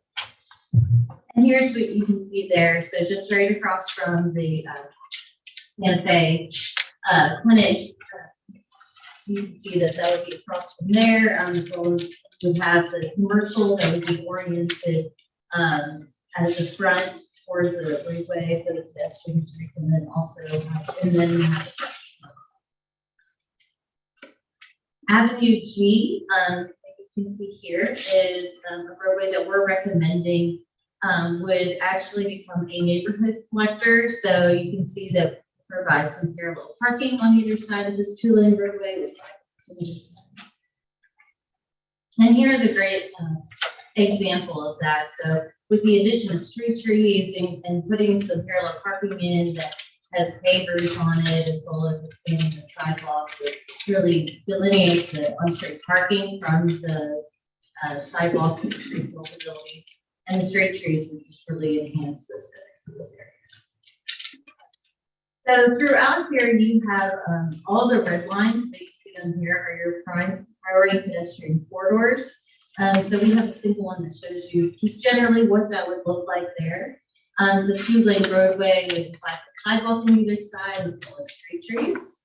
And here's what you can see there. So just right across from the Santa Fe clinic, you can see that would be across from there, as well as we have the commercial that would be oriented at the front towards the roadway for the pedestrian streets, and then also and then you have Avenue G. You can see here is a roadway that we're recommending would actually become a neighborhood collector. So you can see that provides some parallel parking on either side of this 2-lane roadway with sidewalks on either side. And here's a great example of that. So with the addition of street trees and putting some parallel parking in that has pavers on it, as well as expanding the sidewalk, which really delineates the on-street parking from the sidewalk to increase walkability, and the street trees would just really enhance the aesthetics of this area. So throughout here, you have all the red lines that you see on here are your priority pedestrian corridors. So we have a simple one that shows you just generally what that would look like there. It's a 2-lane roadway with a 5-foot sidewalk on either side, as well as street trees.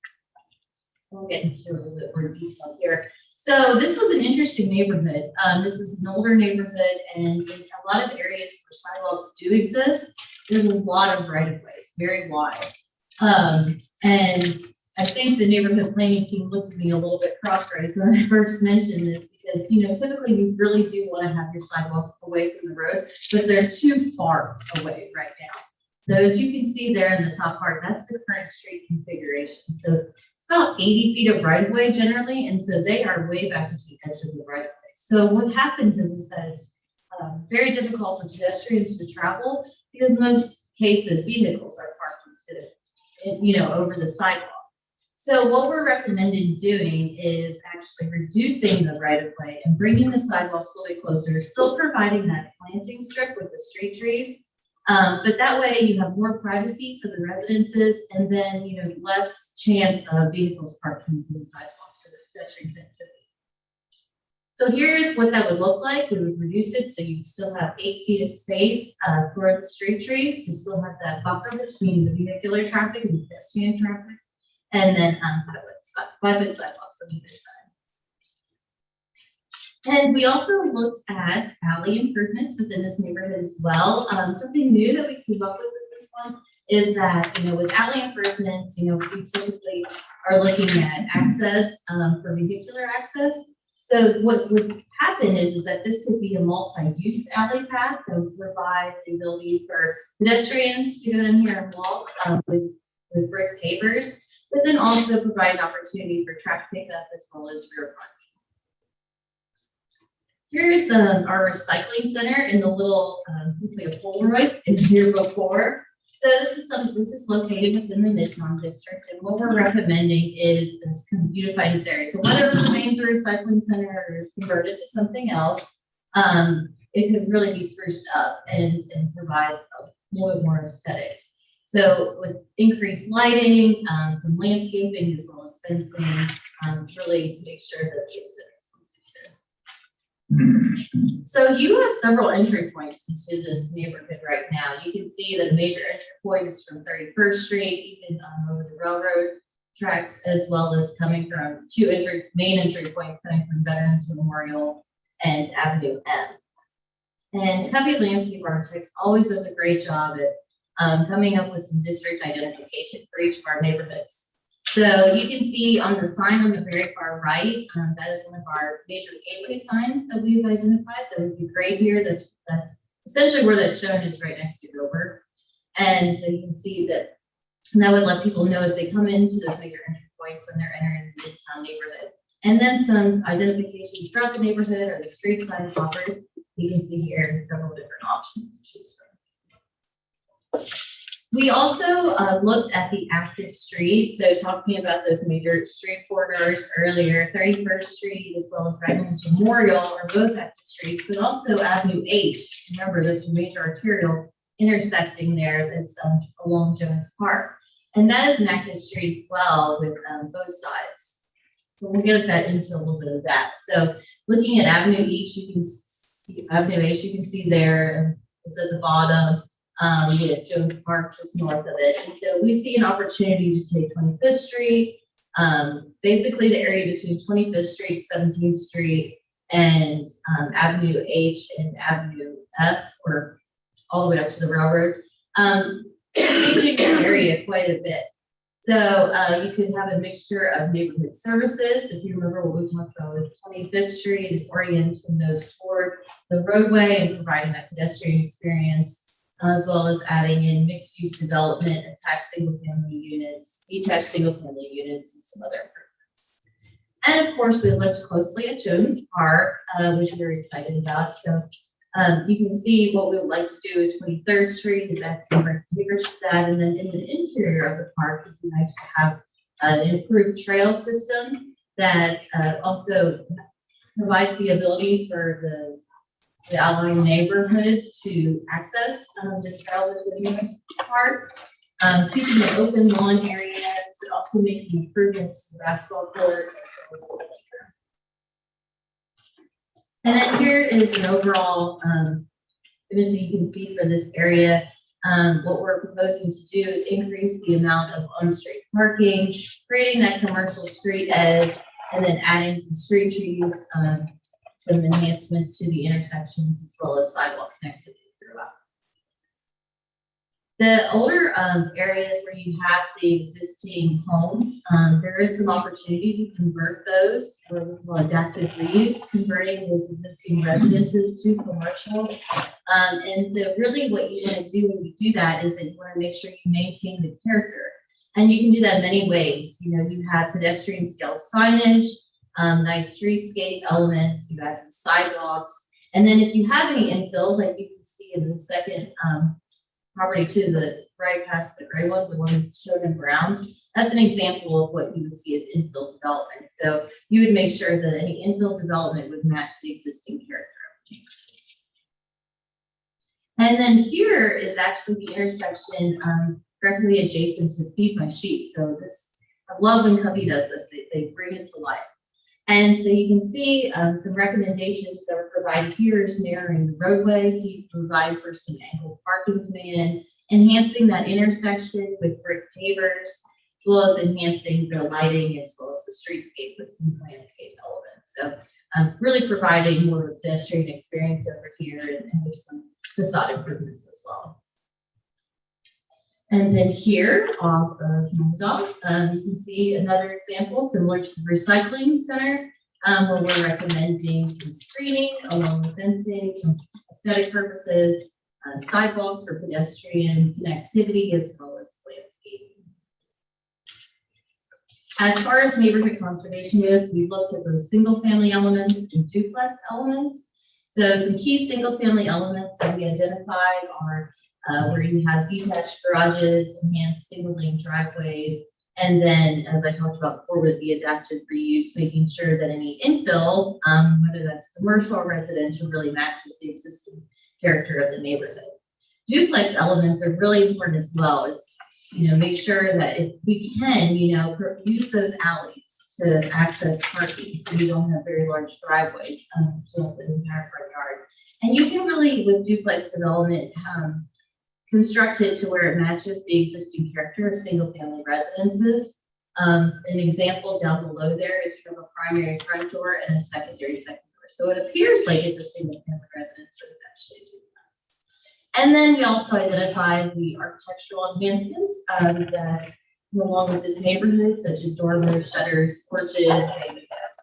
We'll get into a little bit more detail here. So this was an interesting neighborhood. This is an older neighborhood, and in a lot of areas where sidewalks do exist, there's a lot of right of ways, very wide. And I think the neighborhood planning team looked at me a little bit cross-eyed when I first mentioned this, because, you know, typically you really do want to have your sidewalks away from the road, but they're too far away right now. So as you can see there in the top part, that's the current street configuration. So it's about 80 feet of right of way generally, and so they are way back to the edge of the right of way. So what happens is that it's very difficult for pedestrians to travel, because in most cases vehicles are parked over the sidewalk. So what we're recommending doing is actually reducing the right of way and bringing the sidewalks a little bit closer, still providing that planting strip with the street trees. But that way you have more privacy for the residences, and then, you know, less chance of vehicles parking in the sidewalk for the pedestrian connectivity. So here's what that would look like. We would reduce it so you'd still have 8 feet of space for the street trees to still have that buffer between the vehicular traffic and the pedestrian traffic. And then 5-foot sidewalks on either side. And we also looked at alley improvements within this neighborhood as well. Something new that we came up with this one is that, you know, with alley improvements, you know, we typically are looking at access for vehicular access. So what would happen is that this could be a multi-use alley path that would provide the ability for pedestrians to go in here and walk with brick pavers, but then also provide an opportunity for traffic pickup as well as rear parking. Here's our recycling center in the little, looks like a Polaroid in 04. So this is located within the Midtown district, and what we're recommending is this kind of beautifying this area. So whether it remains a recycling center or is converted to something else, it could really be spruced up and provide a little bit more aesthetics. So with increased lighting, some landscaping as well as fencing, really make sure that the aesthetics. So you have several entry points into this neighborhood right now. You can see that a major entry point is from 31st Street, even over the railroad tracks, as well as coming from main entry points coming from Veterans Memorial and Avenue M. And Covey Landscape Architects always does a great job at coming up with some district identification for each of our neighborhoods. So you can see on the sign on the very far right, that is one of our major gateway signs that we've identified that would be great here. That's essentially where that's shown is right next to Gilbert. And so you can see that, and that would let people know as they come into those major entry points when they're entering the Midtown neighborhood. And then some identification throughout the neighborhood or the street sign toppers. You can see here several different options to choose from. We also looked at the active streets, so talking about those major street corridors earlier, 31st Street as well as Veterans Memorial are both active streets, but also Avenue H. Remember, there's a major arterial intersecting there that's along Jones Park. And that is an active street as well with both sides. So we'll get that into a little bit of that. So looking at Avenue H, you can see there, it's at the bottom. We have Jones Park just north of it. And so we see an opportunity to take 25th Street, basically the area between 25th Street, 17th Street, and Avenue H and Avenue F, or all the way up to the railroad, changing the area quite a bit. So you could have a mixture of neighborhood services. If you remember what we talked about with 25th Street is orienting those toward the roadway and providing that pedestrian experience, as well as adding in mixed-use development, attached single-family units, detached single-family units, and some other improvements. And of course, we looked closely at Jones Park, which we're excited about. So you can see what we would like to do at 23rd Street is add some bigger to that, and then in the interior of the park, it'd be nice to have an improved trail system that also provides the ability for the outlying neighborhood to access the trail within the park, keeping the open lawn areas, but also making improvements to the basketball court. And then here is an overall image that you can see for this area. What we're proposing to do is increase the amount of on-street parking, creating that commercial street edge, and then adding some street trees, some enhancements to the intersections as well as sidewalk connectivity throughout. The older areas where you have the existing homes, there is some opportunity to convert those for adaptive reuse, converting those existing residences to commercial. And so really what you want to do when you do that is that you want to make sure you maintain the character. And you can do that many ways. You know, you have pedestrian scale signage, nice streetscape elements, you have some sidewalks. And then if you have any infill, like you can see in the second property to the right past the gray one, the one that's shown in brown, that's an example of what you would see as infill development. So you would make sure that any infill development would match the existing character. And then here is actually the intersection directly adjacent to Feed My Sheep. So this, I love when Covey does this, they bring it to life. And so you can see some recommendations that are provided here is narrowing the roadway, so you can provide for some angled parking coming in, enhancing that intersection with brick pavers, as well as enhancing the lighting as well as the streetscape with some landscape elements. So really providing more of a pedestrian experience over here and with some facade improvements as well. And then here off of Mount, you can see another example similar to the recycling center, where we're recommending some screening along with fencing, some aesthetic purposes, sidewalk for pedestrian connectivity, as well as landscaping. As far as neighborhood conservation goes, we looked at those single family elements and duplex elements. So some key single family elements that we identified are where you have detached garages, enhanced single lane driveways, and then, as I talked about before, with the adaptive reuse, making sure that any infill, whether that's commercial or residential, really matches the existing character of the neighborhood. Duplex elements are really important as well. It's, you know, make sure that if we can, you know, use those alleys to access parking, so you don't have very large driveways throughout the entire front yard. And you can really, with duplex development, constructed to where it matches the existing character of single family residences. An example down below there is you have a primary front door and a secondary second door. So it appears like it's a single family residence, but it's actually a duplex. And then we also identified the architectural enhancements that go along with this neighborhood, such as dormers, shutters, porches, maybe that's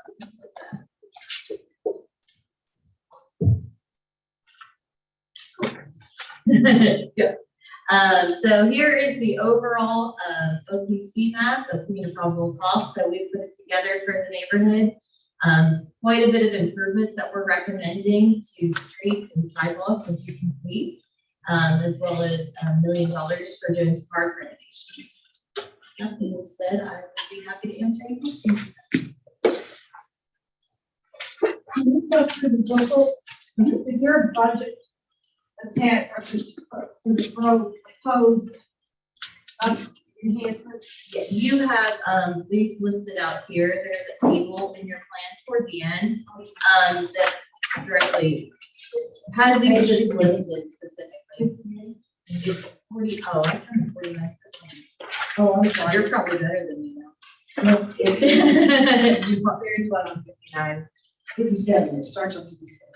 Good. So here is the overall OPC map of community probable cost that we put together for the neighborhood. Quite a bit of improvements that we're recommending to streets and sidewalks as you can see, as well as $1 million for Jones Park renovations. Nothing said, I would be happy to answer any questions. Is there a budget attached or the proposed enhancements? Yeah, you have these listed out here. There's a table in your plan toward the end that directly has these just listed specifically. It's 40, oh, I turned 49%. Oh, I'm sorry, you're probably better than me now. You want very fun on 59. 57, it starts on 57.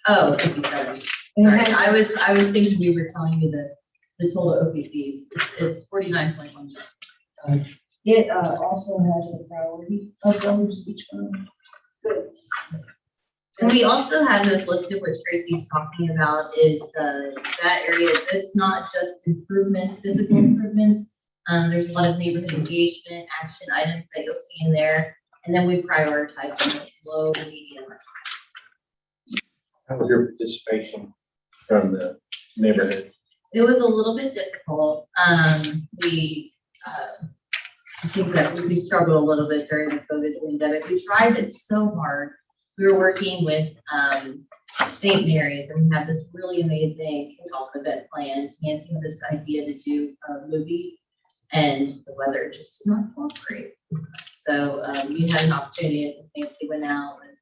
Oh, 57. Sorry, I was thinking you were telling me the total OPCs. It's 49.1. It also has a priority of those each one. And we also have this listed, which Tracy's talking about, is that area that's not just improvements, physical improvements. There's a lot of neighborhood engagement, action items that you'll see in there. And then we prioritize some of low, medium, or high. How was your participation from the neighborhood? It was a little bit difficult. I think that we struggled a little bit during the COVID pandemic. We tried it so hard. We were working with St. Mary's, and we had this really amazing kickoff event planned. Nancy had this idea to do a movie, and the weather just did not cooperate. So we had an opportunity, and Nancy went out and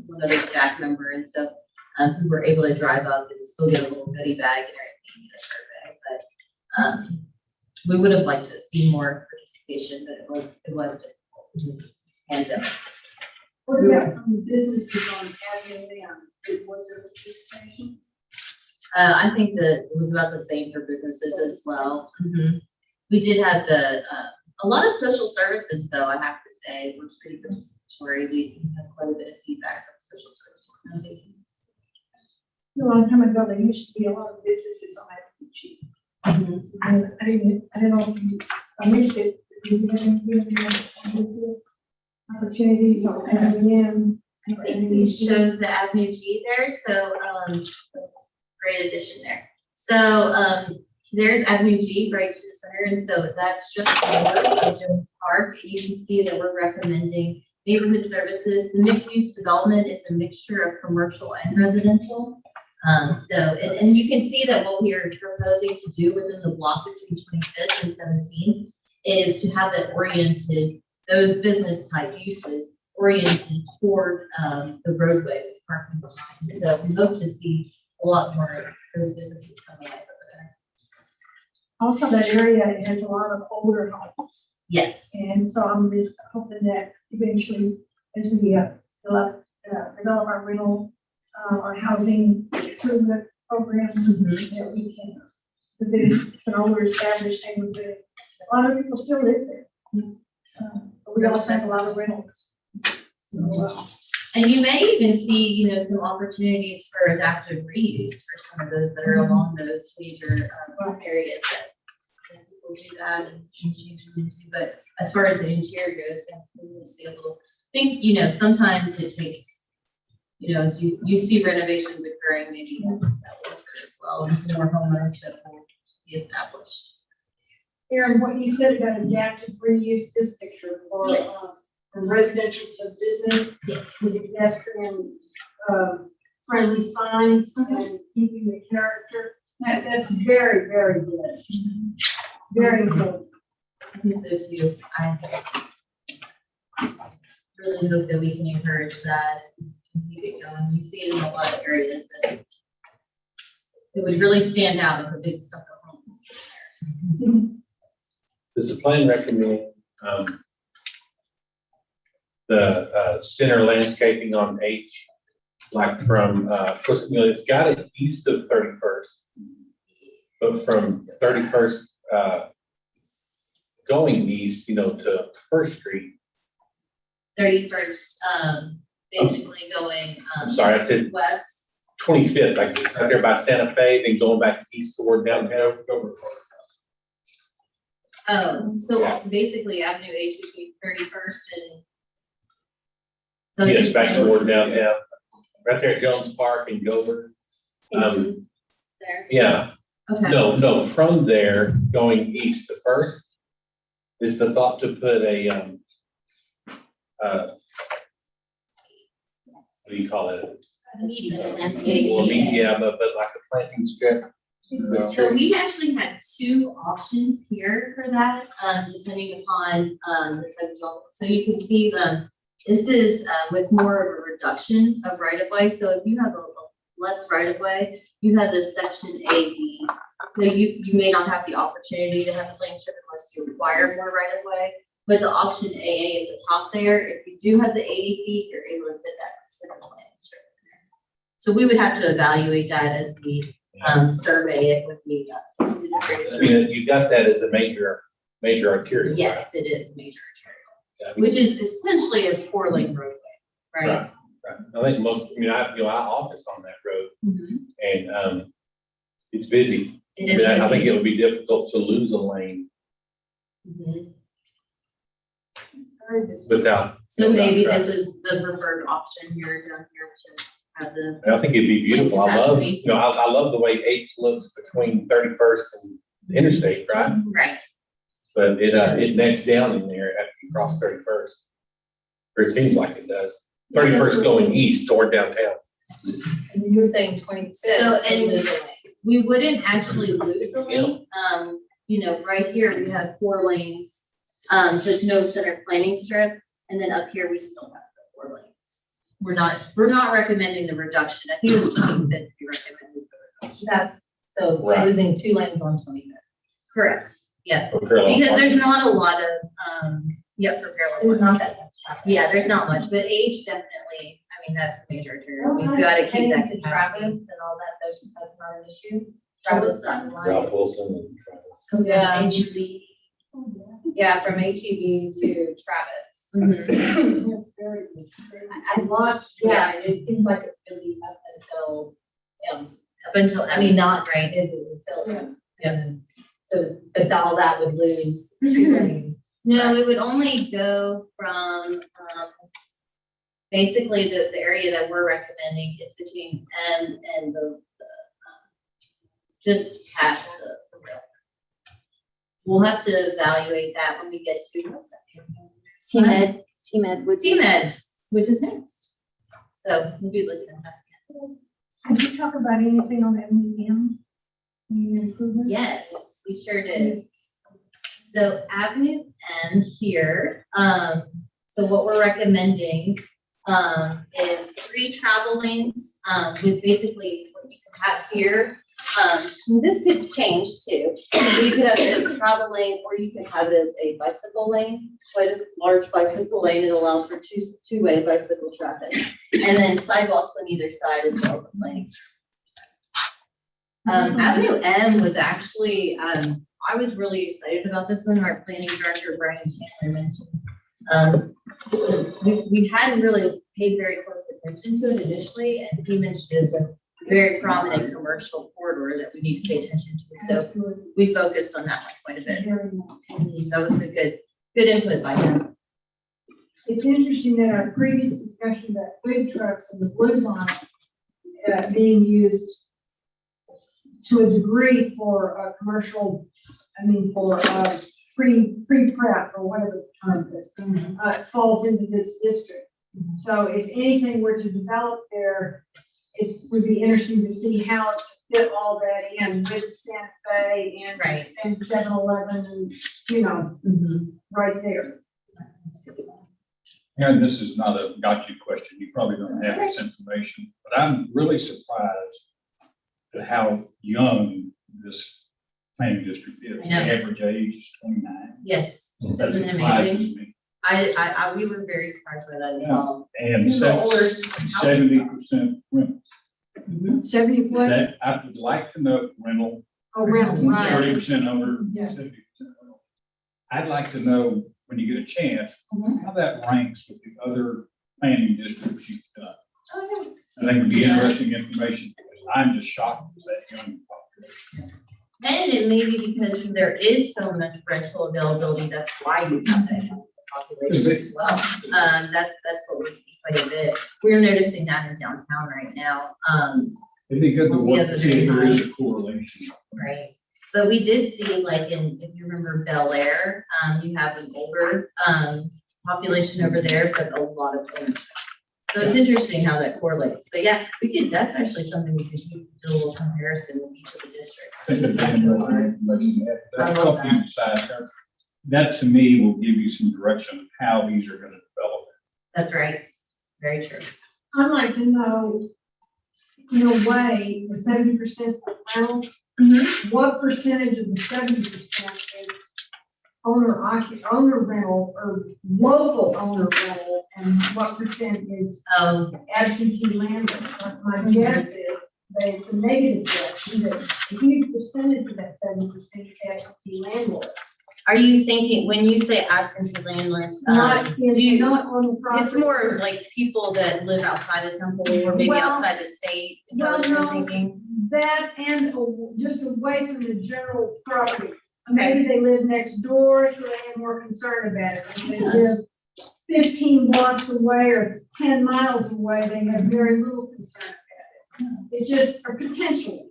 one other staff member, and so who were able to drive up and still get a little goodie bag and everything in the survey. But we would have liked to see more participation, but it was difficult. It was a pandemic. What about from the businesses on Avenue M? Was there participation? I think that it was about the same for businesses as well. We did have a lot of social services, though, I have to say, were pretty participatory. We had quite a bit of feedback from social service organizations. A long time ago, there used to be a lot of businesses on that. And I don't know if you, I missed it. Did you have any business opportunities on M? I think we showed the Avenue G there, so great addition there. So there's Avenue G right to the center, and so that's just north of Jones Park. And you can see that we're recommending neighborhood services. The mixed-use development is a mixture of commercial and residential. And you can see that what we are proposing to do within the block between 25th and 17th is to have that oriented, those business type uses oriented toward the roadway with parking behind. So we hope to see a lot more of those businesses come alive over there. Also, that area has a lot of older homes. Yes. And so I'm just hoping that eventually, as we develop our rental, our housing improvement program, that we can, because it's an older established neighborhood. A lot of people still live there. But we also have a lot of rentals. So, And you may even see, some opportunities for adaptive reuse for some of those that are along those major areas that people do that and change them into. But as far as the interior goes, we will see a little. I think, sometimes it takes, as you see renovations occurring, maybe that will occur as well, and some more home ownership will be established. Aaron, what you said about adaptive reuse this picture for Yes. from residential to business Yes. with the pedestrian friendly signs and keeping the character. That's very, very good. Very good. I think so too. I really hope that we can encourage that and keep it going. You see it in a lot of areas, and it would really stand out if a big stucco home was there. Does the plan recommend, the center landscaping on H, like from, of course, it's got it east of 31st, but from 31st, going east, to First Street. 31st, basically going, I'm sorry, I said west. 25th, like right there by Santa Fe, then going back east toward downtown. Oh, so Yeah. basically Avenue H between 31st and. So Yes, you're back saying- toward downtown, right there at Jones Park and Gilbert. There, Yeah, okay. no, from there, going east to First, is the thought to put a, what do you call it? Landscaping. Yeah, but like a planting strip. So we actually had two options here for that, depending upon, the type of development. So you can see this is, with more of a reduction of right of way. So if you have a less right of way, you have this section AB. So you may not have the opportunity to have a lane strip unless you require more right of way. But the option AA at the top there, if you do have the 80 feet, you're able to fit that considered lane strip in there. So we would have to evaluate that as we survey it with the. I mean, you got that as a major arterial. right? Yes, it is major Yeah, I arterial, mean, which is essentially a 4-lane roadway, right? Right. I think most, I office on that road Mhm. and, it's busy. It I is. mean, I think busy. it would be difficult to lose a lane Mhm. without. So maybe without this is the preferred option here down here to have the, I think it'd be beautiful. I love, Capacity. I love the way H looks between 31st and the interstate, right? right, But it Yes. necks down in there after you cross 31st. Or it seems like it does. 31st going east toward downtown. And you were saying 25th. So, and we wouldn't actually lose a lane. Right here, we have 4 lanes, just no center planning strip, and then up here, we still have the 4 lanes. we're not recommending the reduction. I think it was 25th we recommended the reduction. That's, so Right. losing 2 lanes on 25th. Correct. Yeah, For parallel because there's parking. not a lot of, for parallel. It's parking. not that much traffic. Yeah, there's not much, but age definitely, I mean, that's a major deterrent. We've got to keep that To capacity. Travis and all that, that's not an issue. Travis, Travis, Ralph Wilson and Travis. Yeah. HEB. Yeah, from HEB to Travis. Mhm. It's very, I watched, yeah, it seems like it's gonna be up until, Up until, I mean, not right, is it until? Yeah. So, but all that would lose 2 lanes. no, it would only go from, basically the area that we're recommending is between M and just past the rail. We'll have to evaluate that when we get to what's that? T-Med would. T-Meds, which is next. So we'll be looking at that. Did you talk about anything on that museum? Any improvements? Yes, we sure did. So Avenue M here, so what we're recommending, is 3 travel lanes, with basically what you can have here. This could change too. You could have it as a travel lane, or you could have it as a bicycle lane. It's quite a large bicycle lane. It allows for two-way bicycle traffic. And then sidewalks on either side as well as a lane. Avenue M was actually, I was really excited about this one. Our planning director, Brian Chandler, mentioned. So we hadn't really paid very close attention to it initially, and he mentioned it as a very prominent commercial corridor that we need to pay attention to. So we focused on that one quite a bit. That was a good input by him. It's interesting that our previous discussion about food trucks and the blue line being used to a degree for commercial, for pre-prep or whatever the term is, falls into this district. So if anything were to develop there, it would be interesting to see how to fit all that in with Santa Fe and Right. 7-Eleven and, right there. And this is not a gotcha question. You probably don't have this information, but I'm really surprised at how young this planning district is. The I know. average age is 29. Yes, That isn't it surprises amazing? me. We were very surprised by that as Yeah. well. And These are older 70% rental. 70 Is what? that, I would like to know rental, Oh, rental, right. 30% owner, Yeah. 70% rental. I'd like to know, when you get a chance, how that ranks with the other planning districts you've done. Oh, I think it'd be interesting information. I'm just shocked with that young population. And it may be because there is so much rental availability, that's why you have that young population as well. That's what we see quite a bit. We're noticing that in downtown right now. It'd be good to Yeah, work, the see if there very is a correlation. Right, but we did see, like, if you remember Bel Air, you have an older, population over there, but a lot of ownership. So it's interesting how that correlates, but yeah, that's actually something we could do a little comparison with each of the districts. I think the That's band what we're- That's I love help you decide. That to me will give you some direction of how these are gonna develop. That's right, very true. I'd like to know, in a way, the 70% rental, what percentage of the 70% is owner rental or local owner rental, and what percent is absentee landlord? My guess is that it's a negative guess, that a huge percentage of that 70% is absentee landlords. Are you thinking, when you say absentee landlords, Not, do you, not on the property. it's more like people that live outside of Temple or maybe Well, outside the state? Is that what well, you're no. thinking? That and just away from the general property. Okay, Maybe they live next door, so they have more concern about it. If they live 15 blocks away or 10 miles away, they have very little concern about it. It just, or potentially.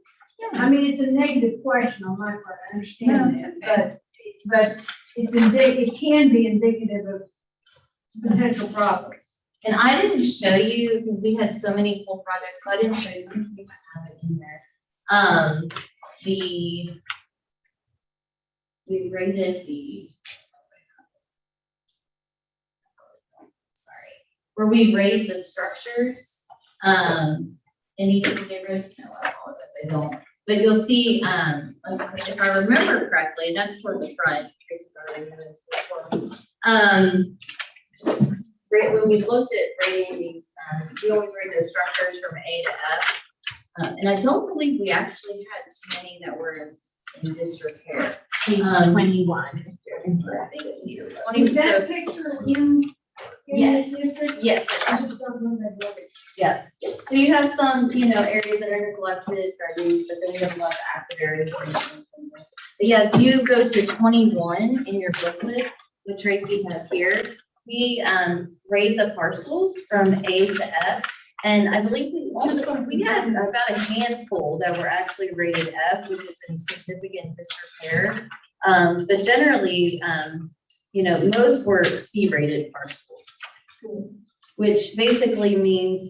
I mean, it's a negative question on my part, I understand that, but it can be indicative of potential problems. and I didn't show you, because we had so many cool projects, so I didn't show you, let me see if I have it in there. We rated the. Sorry, where we rate the structures. Any neighborhoods, no, I apologize, I don't. But you'll see, if I remember correctly, that's toward the front. Tracy's already had it before. When we looked at rating these, we always rate those structures from A to F. And I don't believe we actually had too many that were in disrepair. Page 21. Twenty, so, picture in? yes, yes. Yeah, so you have some, areas that are neglected, garbage, but then you have a lot of active areas. But yeah, if you go to 21 in your booklet, what Tracy has here, we rate the parcels from A to F. And I believe we had about a handful that were actually rated F, which is in significant disrepair. But generally, most were C-rated parcels, which basically means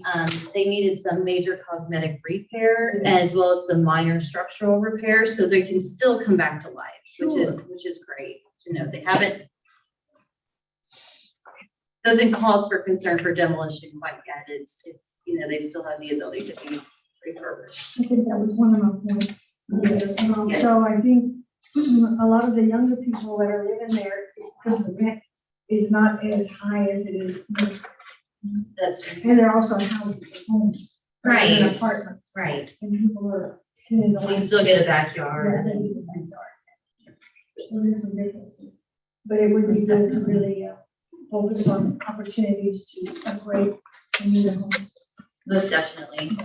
they needed some major cosmetic repair as well as some minor structural repair, so they can still come back to life, which is great to know. They haven't, doesn't cause for concern for demolition quite yet. It's they still have the ability to be refurbished. I think that was one of my points. So I think a lot of the younger people that are living there, because the rent is not as high as it is. That's right. And they're also houses and homes. rather than Right. Apartments. Right. And people are. So you still get a backyard. Yeah, they do the backyard. So there's some differences, but it would be good to really focus on opportunities to upgrade and use homes. Most definitely.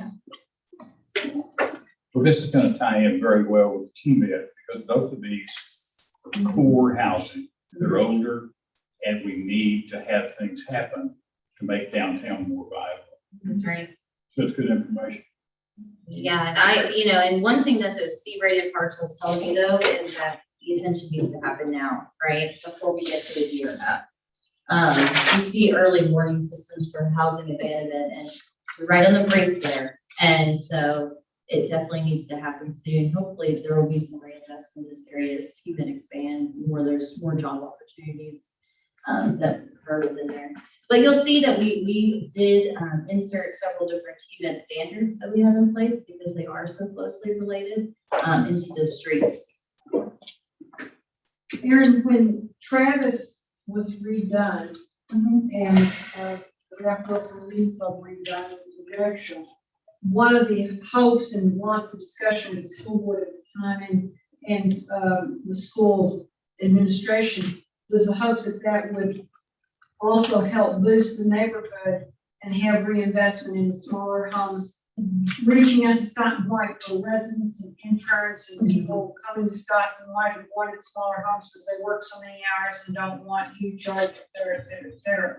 Well, this is gonna tie in very well with TMIT, because both of these are core housing. They're older, and we need to have things happen to make downtown more viable. That's right. So it's good information. Yeah, and and one thing that those C-rated parcels tell me though is that the attention needs to happen now, right? Before we get to the year up. You see early warning systems for housing abandonment and we're right on the brink there. And so it definitely needs to happen soon. Hopefully there will be some reinvestment in this area as TMIT expands and where there's more job opportunities that are within there. But you'll see that we did insert several different TMIT standards that we have in place because they are so closely related into the streets. Aaron, when Travis was redone and the Ralph Wilson League Club redone in the direction, one of the hopes and wants of discussion with the school board at the time and the school administration was the hopes that would also help boost the neighborhood and have reinvestment in the smaller homes, reaching out to Scott and White for residents and interns and people coming to Scott and White who wanted smaller homes because they work so many hours and don't want huge charge, et cetera, et cetera.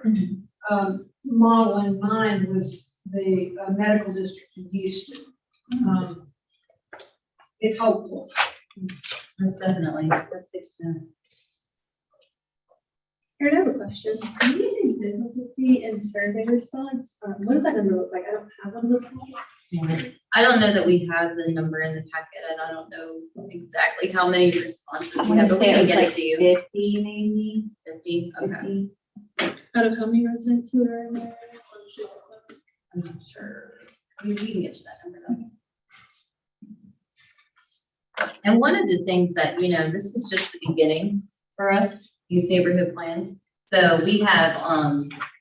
Model in mind was the medical district in Houston. It's hopeful. Most definitely. That's good to know. Aaron, I have a question. When you say difficulty in survey response, what does that number look like? I don't have one of those. I don't know that we have the number in the packet and I don't know exactly how many responses we have, but we can get it to you. 50 maybe. 50, okay. 50. Out of how many residents who are in there? I'm not sure. We can get to that number though. And one of the things that, this is just the beginning for us, these neighborhood plans. So we have,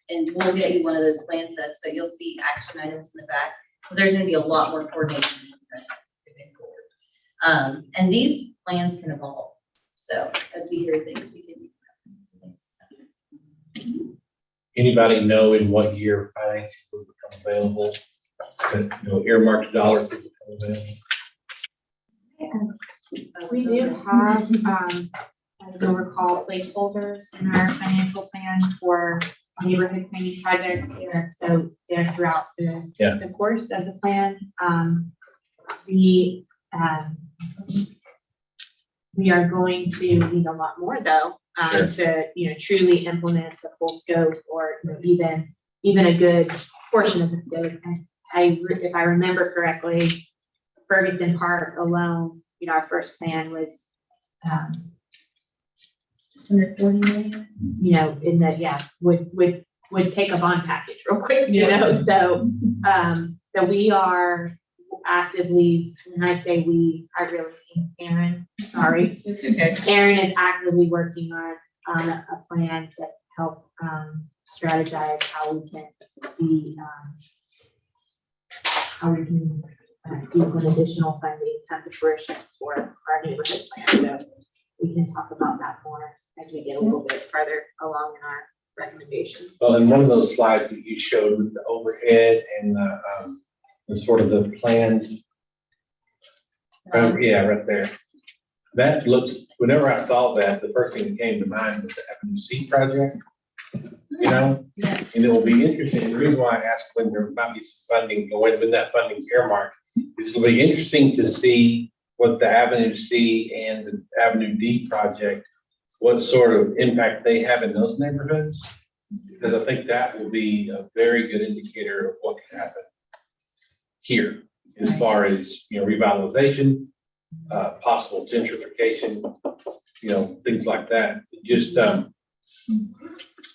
and we'll get you one of those plan sets, but you'll see action items in the back. So there's gonna be a lot more coordination moving forward. And these plans can evolve. So as we hear things, we can. Anybody know in what year financing will become available? Earmarked dollars will become available. We do have, as you'll recall, placeholders in our financial plan for neighborhood planning projects here. So they're throughout the course of the plan. We are going to need a lot more though, to, truly implement the full scope or even a good portion of the scope. And if I remember correctly, Ferguson Park alone, our first plan was, just under 40 million, would would take a bond package real quick, you know, so, so we are actively, when I say we, I really mean Aaron, sorry. It's okay. Aaron is actively working on a plan to help, strategize how we can be, see some additional funding come to fruition for our neighborhood plan. So we can talk about that more as we get a little bit further along in our recommendation. Well, in one of those slides that you showed with the overhead and the sort of the planned, yeah, right there. That looks, whenever I saw that, the first thing that came to mind was the Avenue C project. You know, Yes. and it will be interesting. The reason why I asked when there might be some funding, or when that funding's earmarked, it's gonna be interesting to see what the Avenue C and the Avenue D project, what sort of impact they have in those neighborhoods. Because I think that will be a very good indicator of what can happen here as far as, you know, revitalization, possible gentrification, you know, things like that. Just,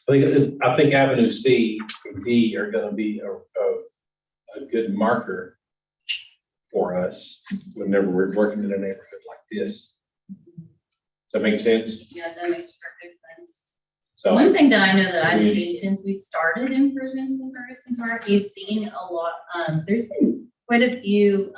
I think Avenue C and D are gonna be a good marker for us whenever we're working in a neighborhood like this. Does that make sense? Yeah, that makes perfect sense. So, One thing that I know that I've we- seen since we started improvements in Ferguson Park, you've seen a lot, there's been quite a few,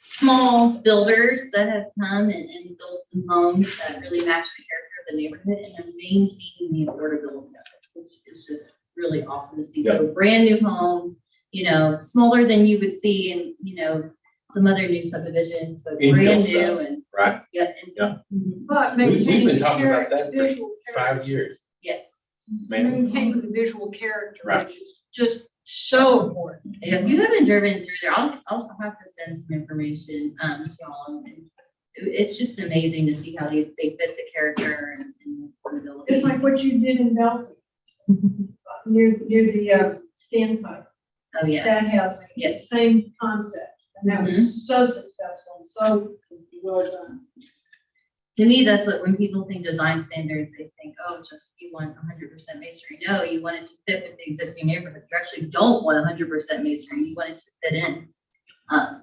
small builders that have come and built some homes that really match the character of the neighborhood and have maintained the affordability of it, which is just really awesome to see. So brand new home, you know, smaller than you would see in, you know, some other new subdivisions, but Infill brand stuff. new and, right, yeah. and- Yeah. Mhm. But We've maintaining been the talking about character, that for visual 5 years, Yes. man. maintaining the visual character, Right. which is just so important. If you haven't driven through there, I'll have to send some information, to y'all. And it's just amazing to see how they fit the character and affordability. It's like what you did in Belton. Near the standpipe. Oh, That yes. housing, Yes. same concept, and that was so successful, and so well done. To me, that's what, when people think design standards, they think, oh, just you want 100% masonry. No, you want it to fit with the existing neighborhood. You actually don't want 100% masonry. You want it to fit in, and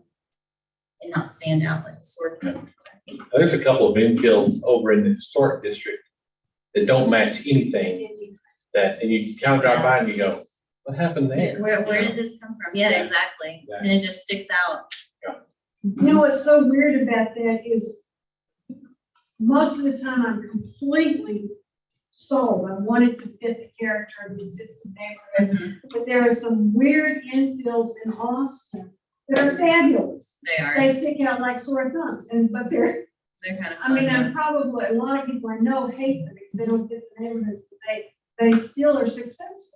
not stand out like a sore thumb. There's a couple of infills over in the historic district that don't match anything that, and you kind of drive by and you go, what happened there? Where did this come from? Yeah, Yeah. exactly. Yeah. And it just sticks out. You know what's so weird about that is most of the time I'm completely sold. I wanted to fit the character of the existing neighborhood, Mhm. but there are some weird infills in Austin that are fabulous. They are. They stick out like sore thumbs, but they're, They're kind of I mean, fun, I'm probably, a lot of people I know hate them because they don't fit the neighborhoods, but they still are successful.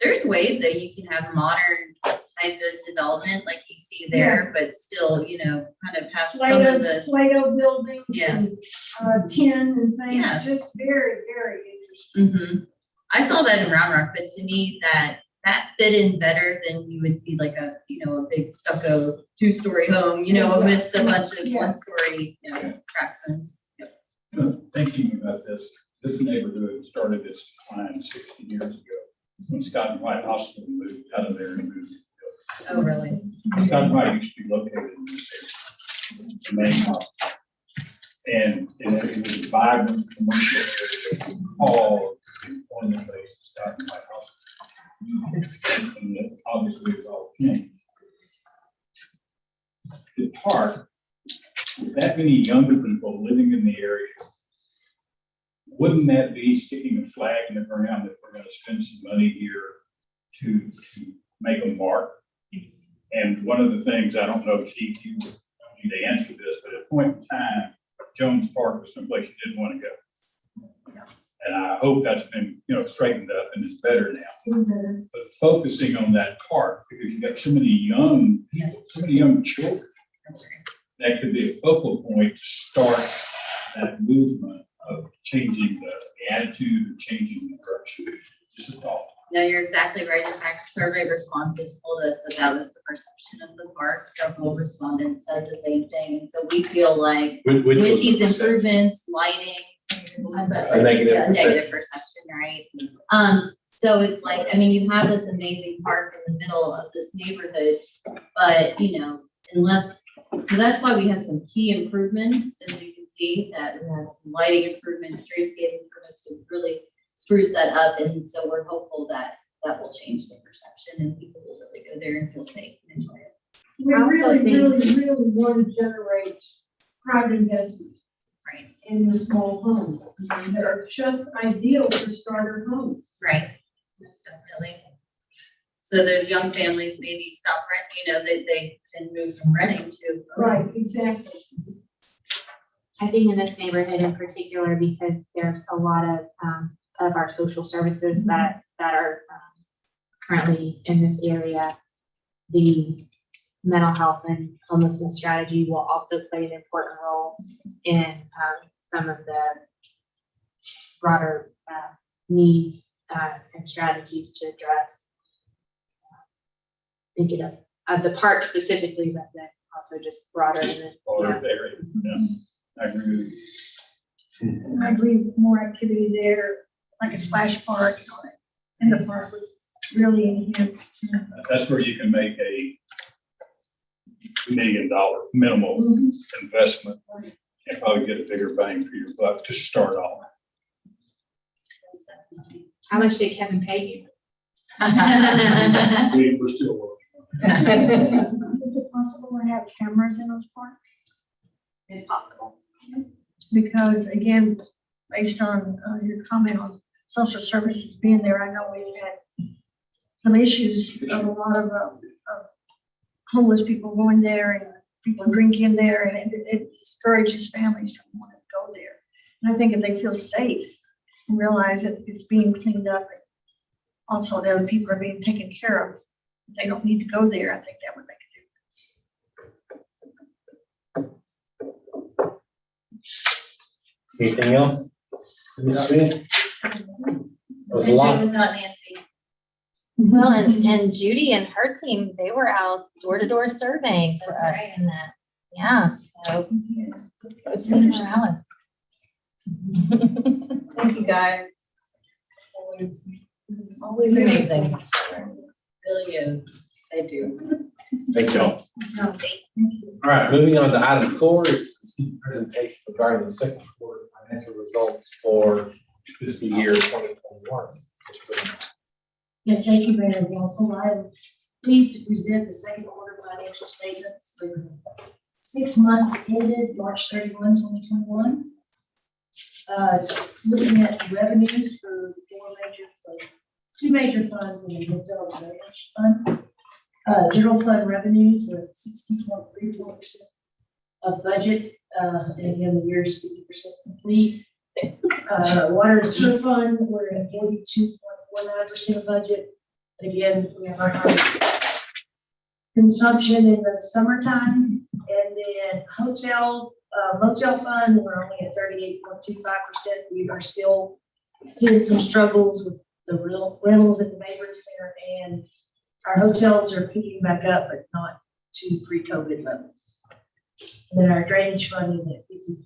There's ways that you can have modern type of development like you see there, but still, you know, kind of have some of the, Play-Doh buildings yes. and, tin and things, Yeah. just very, very interesting. Hmm. I saw that in Round Rock, but to me, that fit in better than you would see like a, you know, a big stucco 2-story home, you know, amidst a bunch of Yeah. 1-story, you know, craftsmans. Yep. Thinking about this neighborhood started its decline 60 years ago when Scott and White Hospital moved out of there and moved. Oh, really? Scott and White used to be located in this area, the main hospital. And it was a vibrant commercial area, all employment based Scott and White Hospital. And it obviously it's all changed. The park, with that many younger people living in the area, wouldn't that be sticking a flag in the ground that we're gonna spend some money here to make a mark? And one of the things, I don't know, Chief, you need to answer this, but at a point in time, Jones Park was someplace you didn't want to go. And I hope that's been, you know, straightened up and it's better now. But focusing on that park, because you got so many young, so many young children, That's right. that could be a focal point to start that movement of changing the attitude, or changing the direction. Just a thought. No, you're exactly right. In fact, survey responses told us that was the perception of the park. Several respondents said the same thing. And so we feel like Which with was these the percent? improvements, lighting, what was that? A negative Yeah, perception. negative perception, right? So it's like, I mean, you have this amazing park in the middle of this neighborhood, but you know, unless, so that's why we have some key improvements, as you can see, that we have some lighting improvements, streetscape improvements to really spruce that up. And so we're hopeful that that will change the perception and people will really go there and feel safe and enjoy it. We I also really, think- really want to generate private investment Right. in the small homes that are just ideal for starter homes. Right. Most definitely. So those young families maybe stop renting, you know, they can move from renting to. Right, exactly. I think in this neighborhood in particular, because there's a lot of our social services that are currently in this area, the mental health and homelessness strategy will also play an important role in some of the broader needs and strategies to address thinking of the park specifically, but then also just broader. Or area, yeah. I agree with you. I agree, more activity there, like a splash park, you know, in the park would really enhance. You know. That's where you can make a $1 million minimal investment and probably get a bigger bang for your buck to start off. How much did Kevin pay you? We're still working. Is it possible to have cameras in those parks? It's possible. Because again, based on your comment on social services being there, I know we've had some issues of a lot of homeless people going there and people drinking there, and it discourages families from wanting to go there. And I think if they feel safe and realize that it's being cleaned up, and also the other people are being taken care of, they don't need to go there, I think that would make a difference. Anything else? Ms. Smith? Was a lot. Without Nancy. Well, and Judy and her team, they were out door to door surveying for That's us right. in that. Yeah, so good team for Alice. Thank you, guys. Always amazing. Really is. They do. Thank y'all. All right, moving on to item 4 is the presentation regarding the second quarter financial results for fiscal year 2021. Yes, thank you, Mayor and Council. I'm pleased to present the second quarter financial statements for 6 months ended March 31, 2021. Looking at revenues for two major funds in the hotel and beverage fund. General fund revenues were 60.34% of budget, and again, the year is 50% complete. Water and sewer fund, we're at 42.49% of budget. Again, we have our highest consumption in the summertime. And then hotel, motel fund, we're only at 38.25%. We are still seeing some struggles with the real rentals at the Mayberry Center, and our hotels are picking back up, but not to pre-COVID levels. And then our drainage fund is at 50.26%.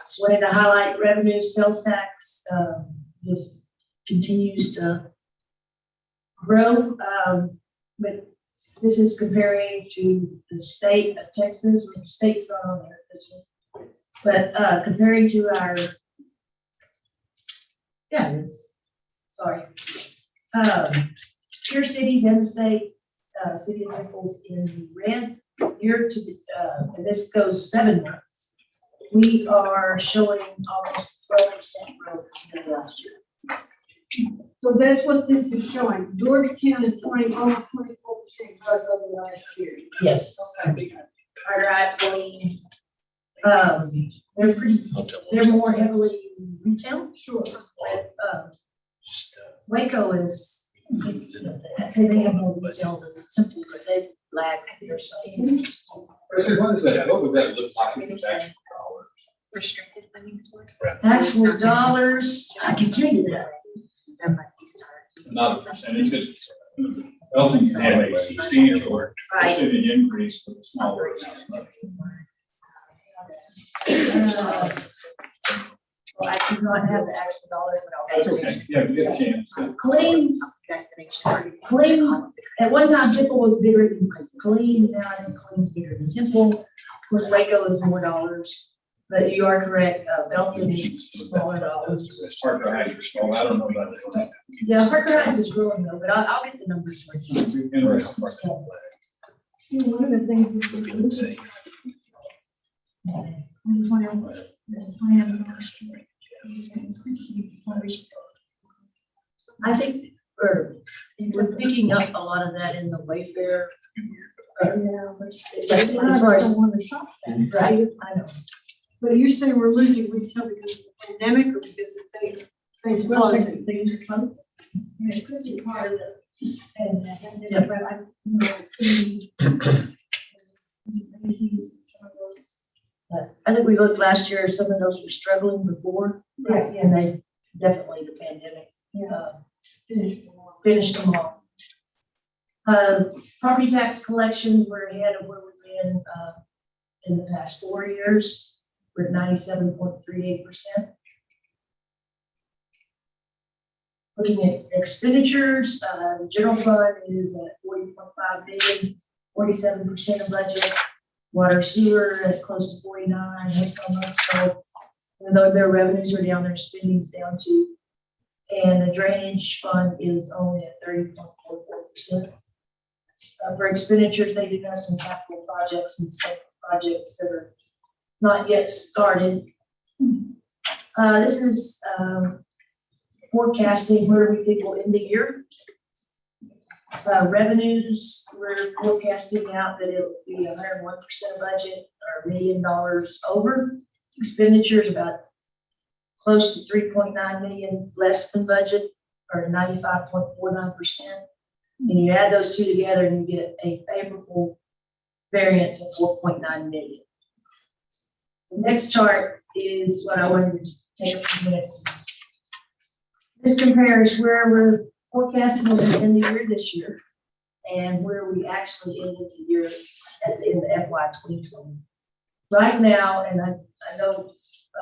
Just wanted to highlight revenue, sales tax, just continues to grow. But this is comparing to the state of Texas, which the state's not on there this one. But comparing to our, yeah, it is. Sorry. Peer cities and the state, city of Naples in the red, year to the, and this goes 7 months. We are showing almost 12% growth compared to last year. So that's what this is showing. Georgia County is almost 24% growth over the last year. Yes. Carter Isley, they're more heavily retail. Sure. Waco is, I'd say they have more retail than Simple, but they lag their size. What is that? What would that look like in actual dollars? Restricted funding source. Actual dollars, I can tell you that. Unless you start. Not a percentage, but Elton can have a substantial percentage increase with a smaller amount of money. I do not have the actual dollars, but I'll. That's okay, yeah, get a chance. Claims, Clean, at one time Temple was bigger than Clean, now I think Clean's bigger than Temple. Of course, Waco is more dollars, but you are correct, Belton is smaller dollars. Parker Heights are small, I don't know about that. Yeah, Parker Heights is growing though, but I'll get the numbers for you. Interesting. One of the things is. I think we're picking up a lot of that in the Wayfair. As far as, right, I know. But are you saying we're losing retail because of the pandemic or because things closing? Things are closing. It could be part of it. And, but I, you know, these, some of those. But I think we looked last year, some of those were struggling before. Right. And they definitely, the pandemic, finished them off. Property tax collections were ahead of where we've been, in the past 4 years. We're at 97.38%. Looking at expenditures, the general fund is at 40.5 billion, 47% of budget. Water sewer at close to 49, that's almost so. Even though their revenues are down, their spending's down too. And the drainage fund is only at 30.44%. For expenditures, they do have some capital projects and some projects that are not yet started. This is forecasting where we think we'll end the year. Revenues, we're forecasting out that it'll be 101% of budget, or $1 million over. Expenditures about close to 3.9 million less than budget, or 95.49%. And you add those two together and you get a favorable variance of 4.9 million. The next chart is what I wanted to take a few minutes. This compares where we're forecasting we're going to end the year this year and where we actually ended the year at the end of FY 2020. Right now, and I know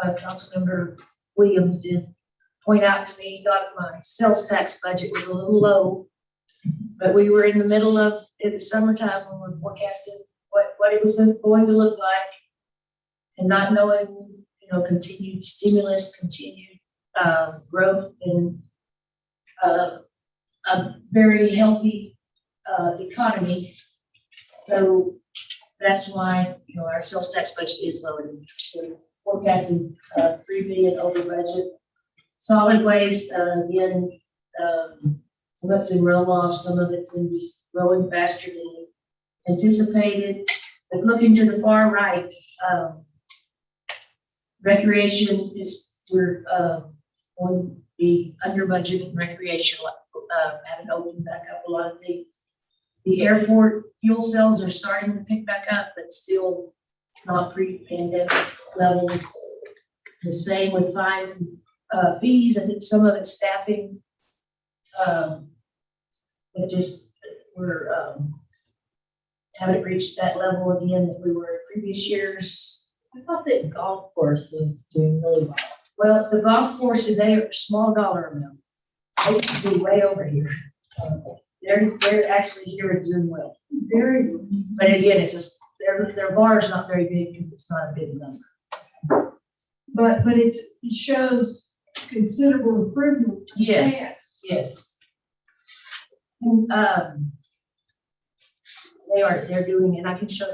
Councilmember Williams did point out to me, thought my sales tax budget was a little low, but we were in the middle of, in the summertime when we were forecasting what it was going to look like, and not knowing, you know, continued stimulus, continued growth, and a very healthy economy. So that's why, you know, our sales tax budget is low. We're forecasting 3 billion over budget. Solid waste, again, some of it's in roll-off, some of it's in just growing faster than anticipated. But looking to the far right, recreation is, we're going to be under budget in recreation, haven't opened back up a lot of things. The airport fuel cells are starting to pick back up, but still not pre-pandemic levels. The same with fines and fees. I think some of it's staffing. It just, we're haven't reached that level again that we were in previous years. I thought that golf course was doing really well. Well, the golf course, they are a small dollar amount. They used to be way over here. They're actually here and doing well. Very good. But again, it's just, their bar is not very big because it's not a big number. But it shows considerable improvement. from the Yes. past. Yes. They're doing, and I can show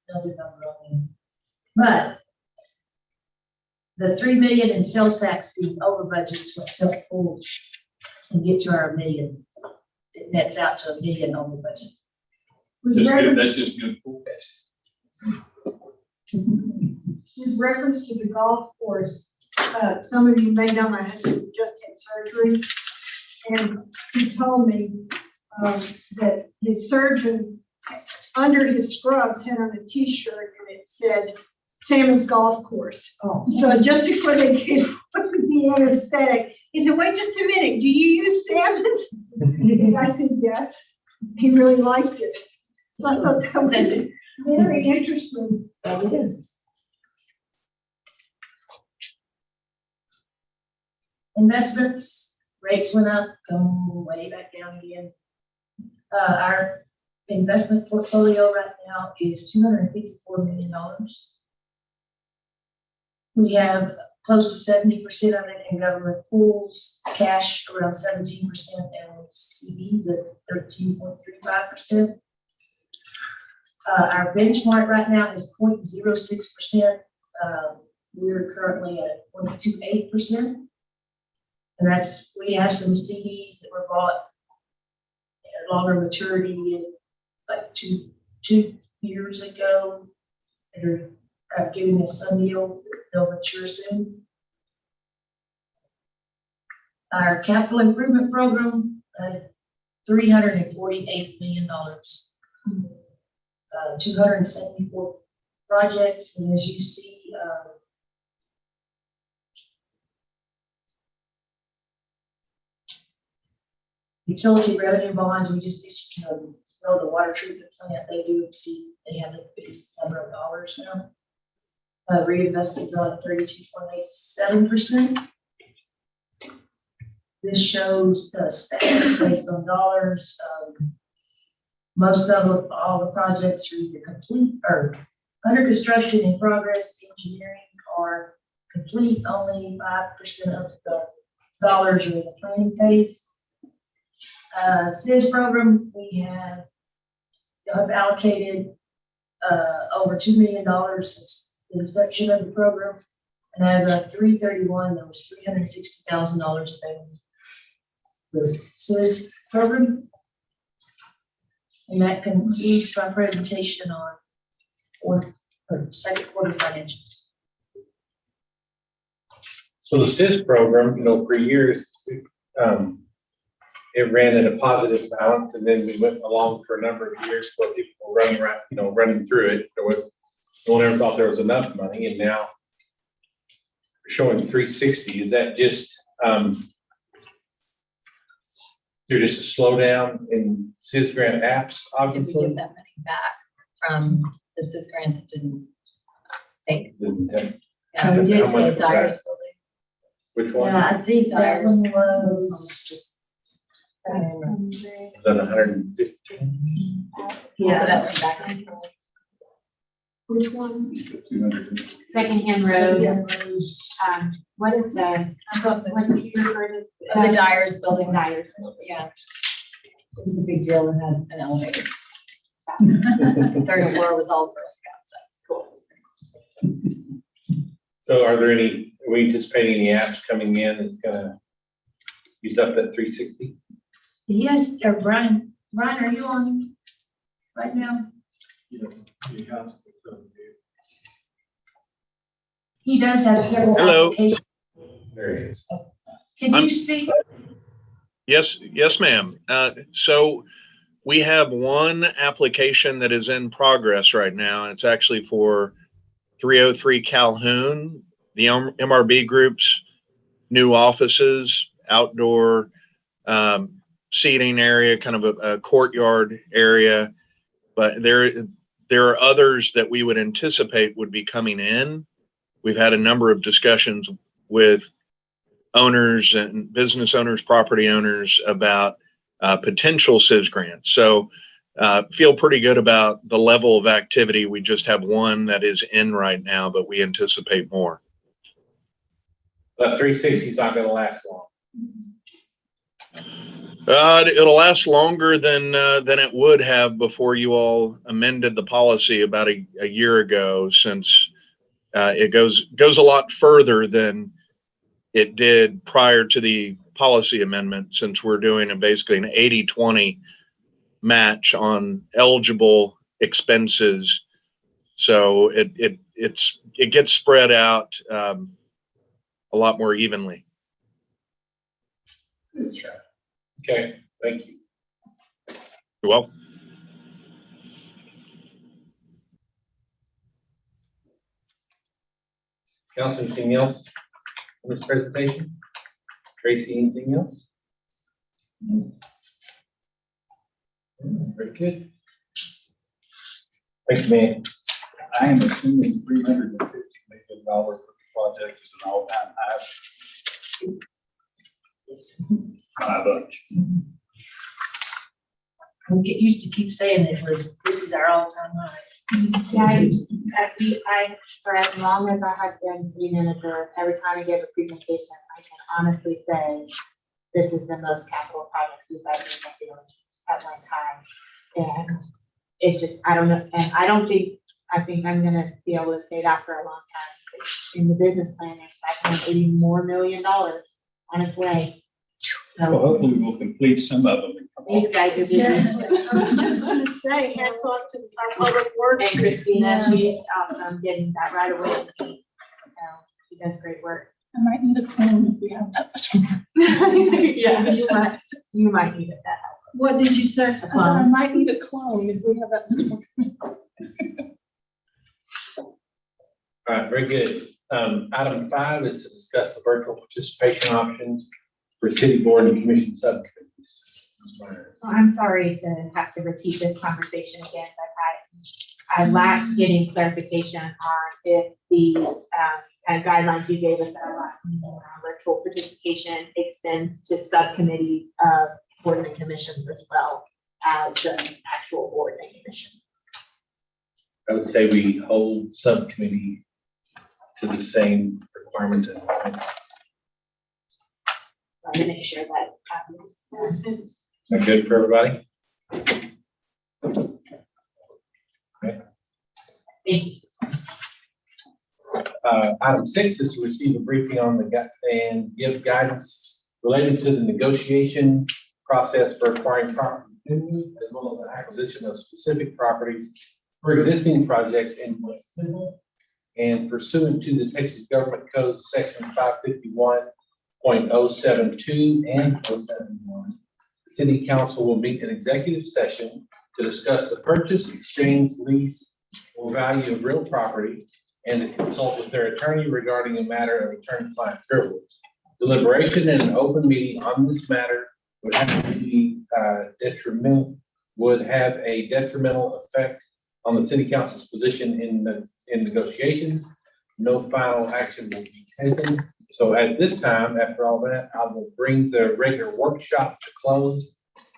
another number on them. But the 3 million in sales tax being over budget is what self-pull and get to our million. It nets out to $1 million over budget. That's just good forecasting. With reference to the golf course, some of you may know my husband just had surgery. And he told me that his surgeon, under his scrubs, had on a T-shirt and it said Salmon's Golf Course. Oh. So just before they gave the anesthetic, he said, "Wait just a minute, do you use Salmon's?" I said, "Yes." He really liked it. So I thought that was very interesting. That is. Investments, rates went up, come way back down again. Our investment portfolio right now is $254 million. We have close to 70% of it in government pools, cash around 17%, and CDs at 13.35%. Our benchmark right now is 0.06%. We're currently at 0.28%. And we have some CDs that were bought at longer maturity, like two years ago, that are giving us some yield. They'll mature soon. Our capital improvement program, $348 million. 274 projects, and as you see, utility revenue bonds, we just issued, the water treatment plant, they have a fixed number of dollars now. Reinvestment is on 32.87%. This shows the status based on dollars. Most of all the projects are either complete or under construction, in progress, engineering, or complete. Only 5% of the dollars are in the planning phase. CIS program, we have allocated over $2 million since the inception of the program. And as of 3/31, there was $360,000 available for the CIS program. And that concludes my presentation on second quarter financials. So the CIS program, for years, it ran at a positive balance, and then we went along for a number of years where people were running around, running through it. No one ever thought there was enough money, and now we're showing 360. Is that just there's just a slowdown in CIS grant apps, Did we obviously? give that money back from the CIS grant that didn't take? Didn't take- Yeah, How we did much was the Dyer's that? building. Which one? Yeah, I think that Dyer's. one was, Was that 150? So yeah, that went back. Which one? 200. Secondhand roads, what is what did you refer to? The Dyer's building. Dyer's. Yeah. It was a big deal and had an elevator. The third floor was all Girl Scouts. So it's cool. So are we anticipating any apps coming in that's gonna use up that 360? yes, Brian, are you on right now? He does have several Hello. applications. There it is. Can you I'm- speak? Yes, ma'am. So we have one application that is in progress right now, and it's actually for 303 Calhoun, the MRB Group's new offices, outdoor seating area, kind of a courtyard area. But there are others that we would anticipate would be coming in. We've had a number of discussions with owners and business owners, property owners about potential CIS grants. So feel pretty good about the level of activity. We just have one that is in right now, but we anticipate more. That 360 is not gonna last long. It'll last longer than it would have before you all amended the policy about a year ago, since it goes a lot further than it did prior to the policy amendment, since we're doing basically an 80-20 match on eligible expenses. So it gets spread out a lot more evenly. Okay, thank you. You're welcome. Council, anything else on this presentation? Tracy, anything else? Very good. Thanks, man. I am assuming $350 million for the project is an all-time high. Yes. My bunch. We get used to keep saying this is our all-time high. Yeah, for as long as I have been city manager, every time I give a presentation, I can honestly say, this is the most capital projects we've ever been doing at one time. And it's just, I don't know, and I think I'm gonna be able to say that for a long time. In the business plan, there's $580 million more on its way. Well, So hopefully we'll complete some of them. and come off. these guys are busy. Yeah, I was just gonna say, hats off to our public works. And Christina, she's awesome getting that right away. So she does great work. I might need a clone if we have that much. Yeah, you might need it that help. What did you say? A clone. might need a clone if we have that much. All right, very good. Item 5 is to discuss the virtual participation options for city board and commission subcommittees. Ms. Myers. So I'm sorry to have to repeat this conversation again, but I lacked getting clarification on if the kind of guidelines you gave us at our last meeting around virtual participation extends to subcommittees of board and commissions as well as the actual board and commission. I would say we hold subcommittee to the same requirements as appointments. So I'm gonna make sure that happens. Is that good for everybody? Thank you. Item 6 is to receive a briefing on and give guidance related to the negotiation process for acquiring property, as well as the acquisition of specific properties for existing projects in Westville and pursuant to the Texas Government Code Section 551.072 and 071. The City Council will meet in executive session to discuss the purchase, exchange, lease, or value of real property and to consult with their attorney regarding a matter of attorney-client privilege. Deliberation in an open meeting on this matter would have to be would have a detrimental effect on the city council's position in negotiations. No final action will be taken. So at this time, after all that, I will bring the regular workshop to close.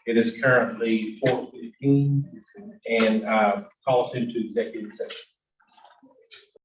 It is currently 4:15 and call us into executive session.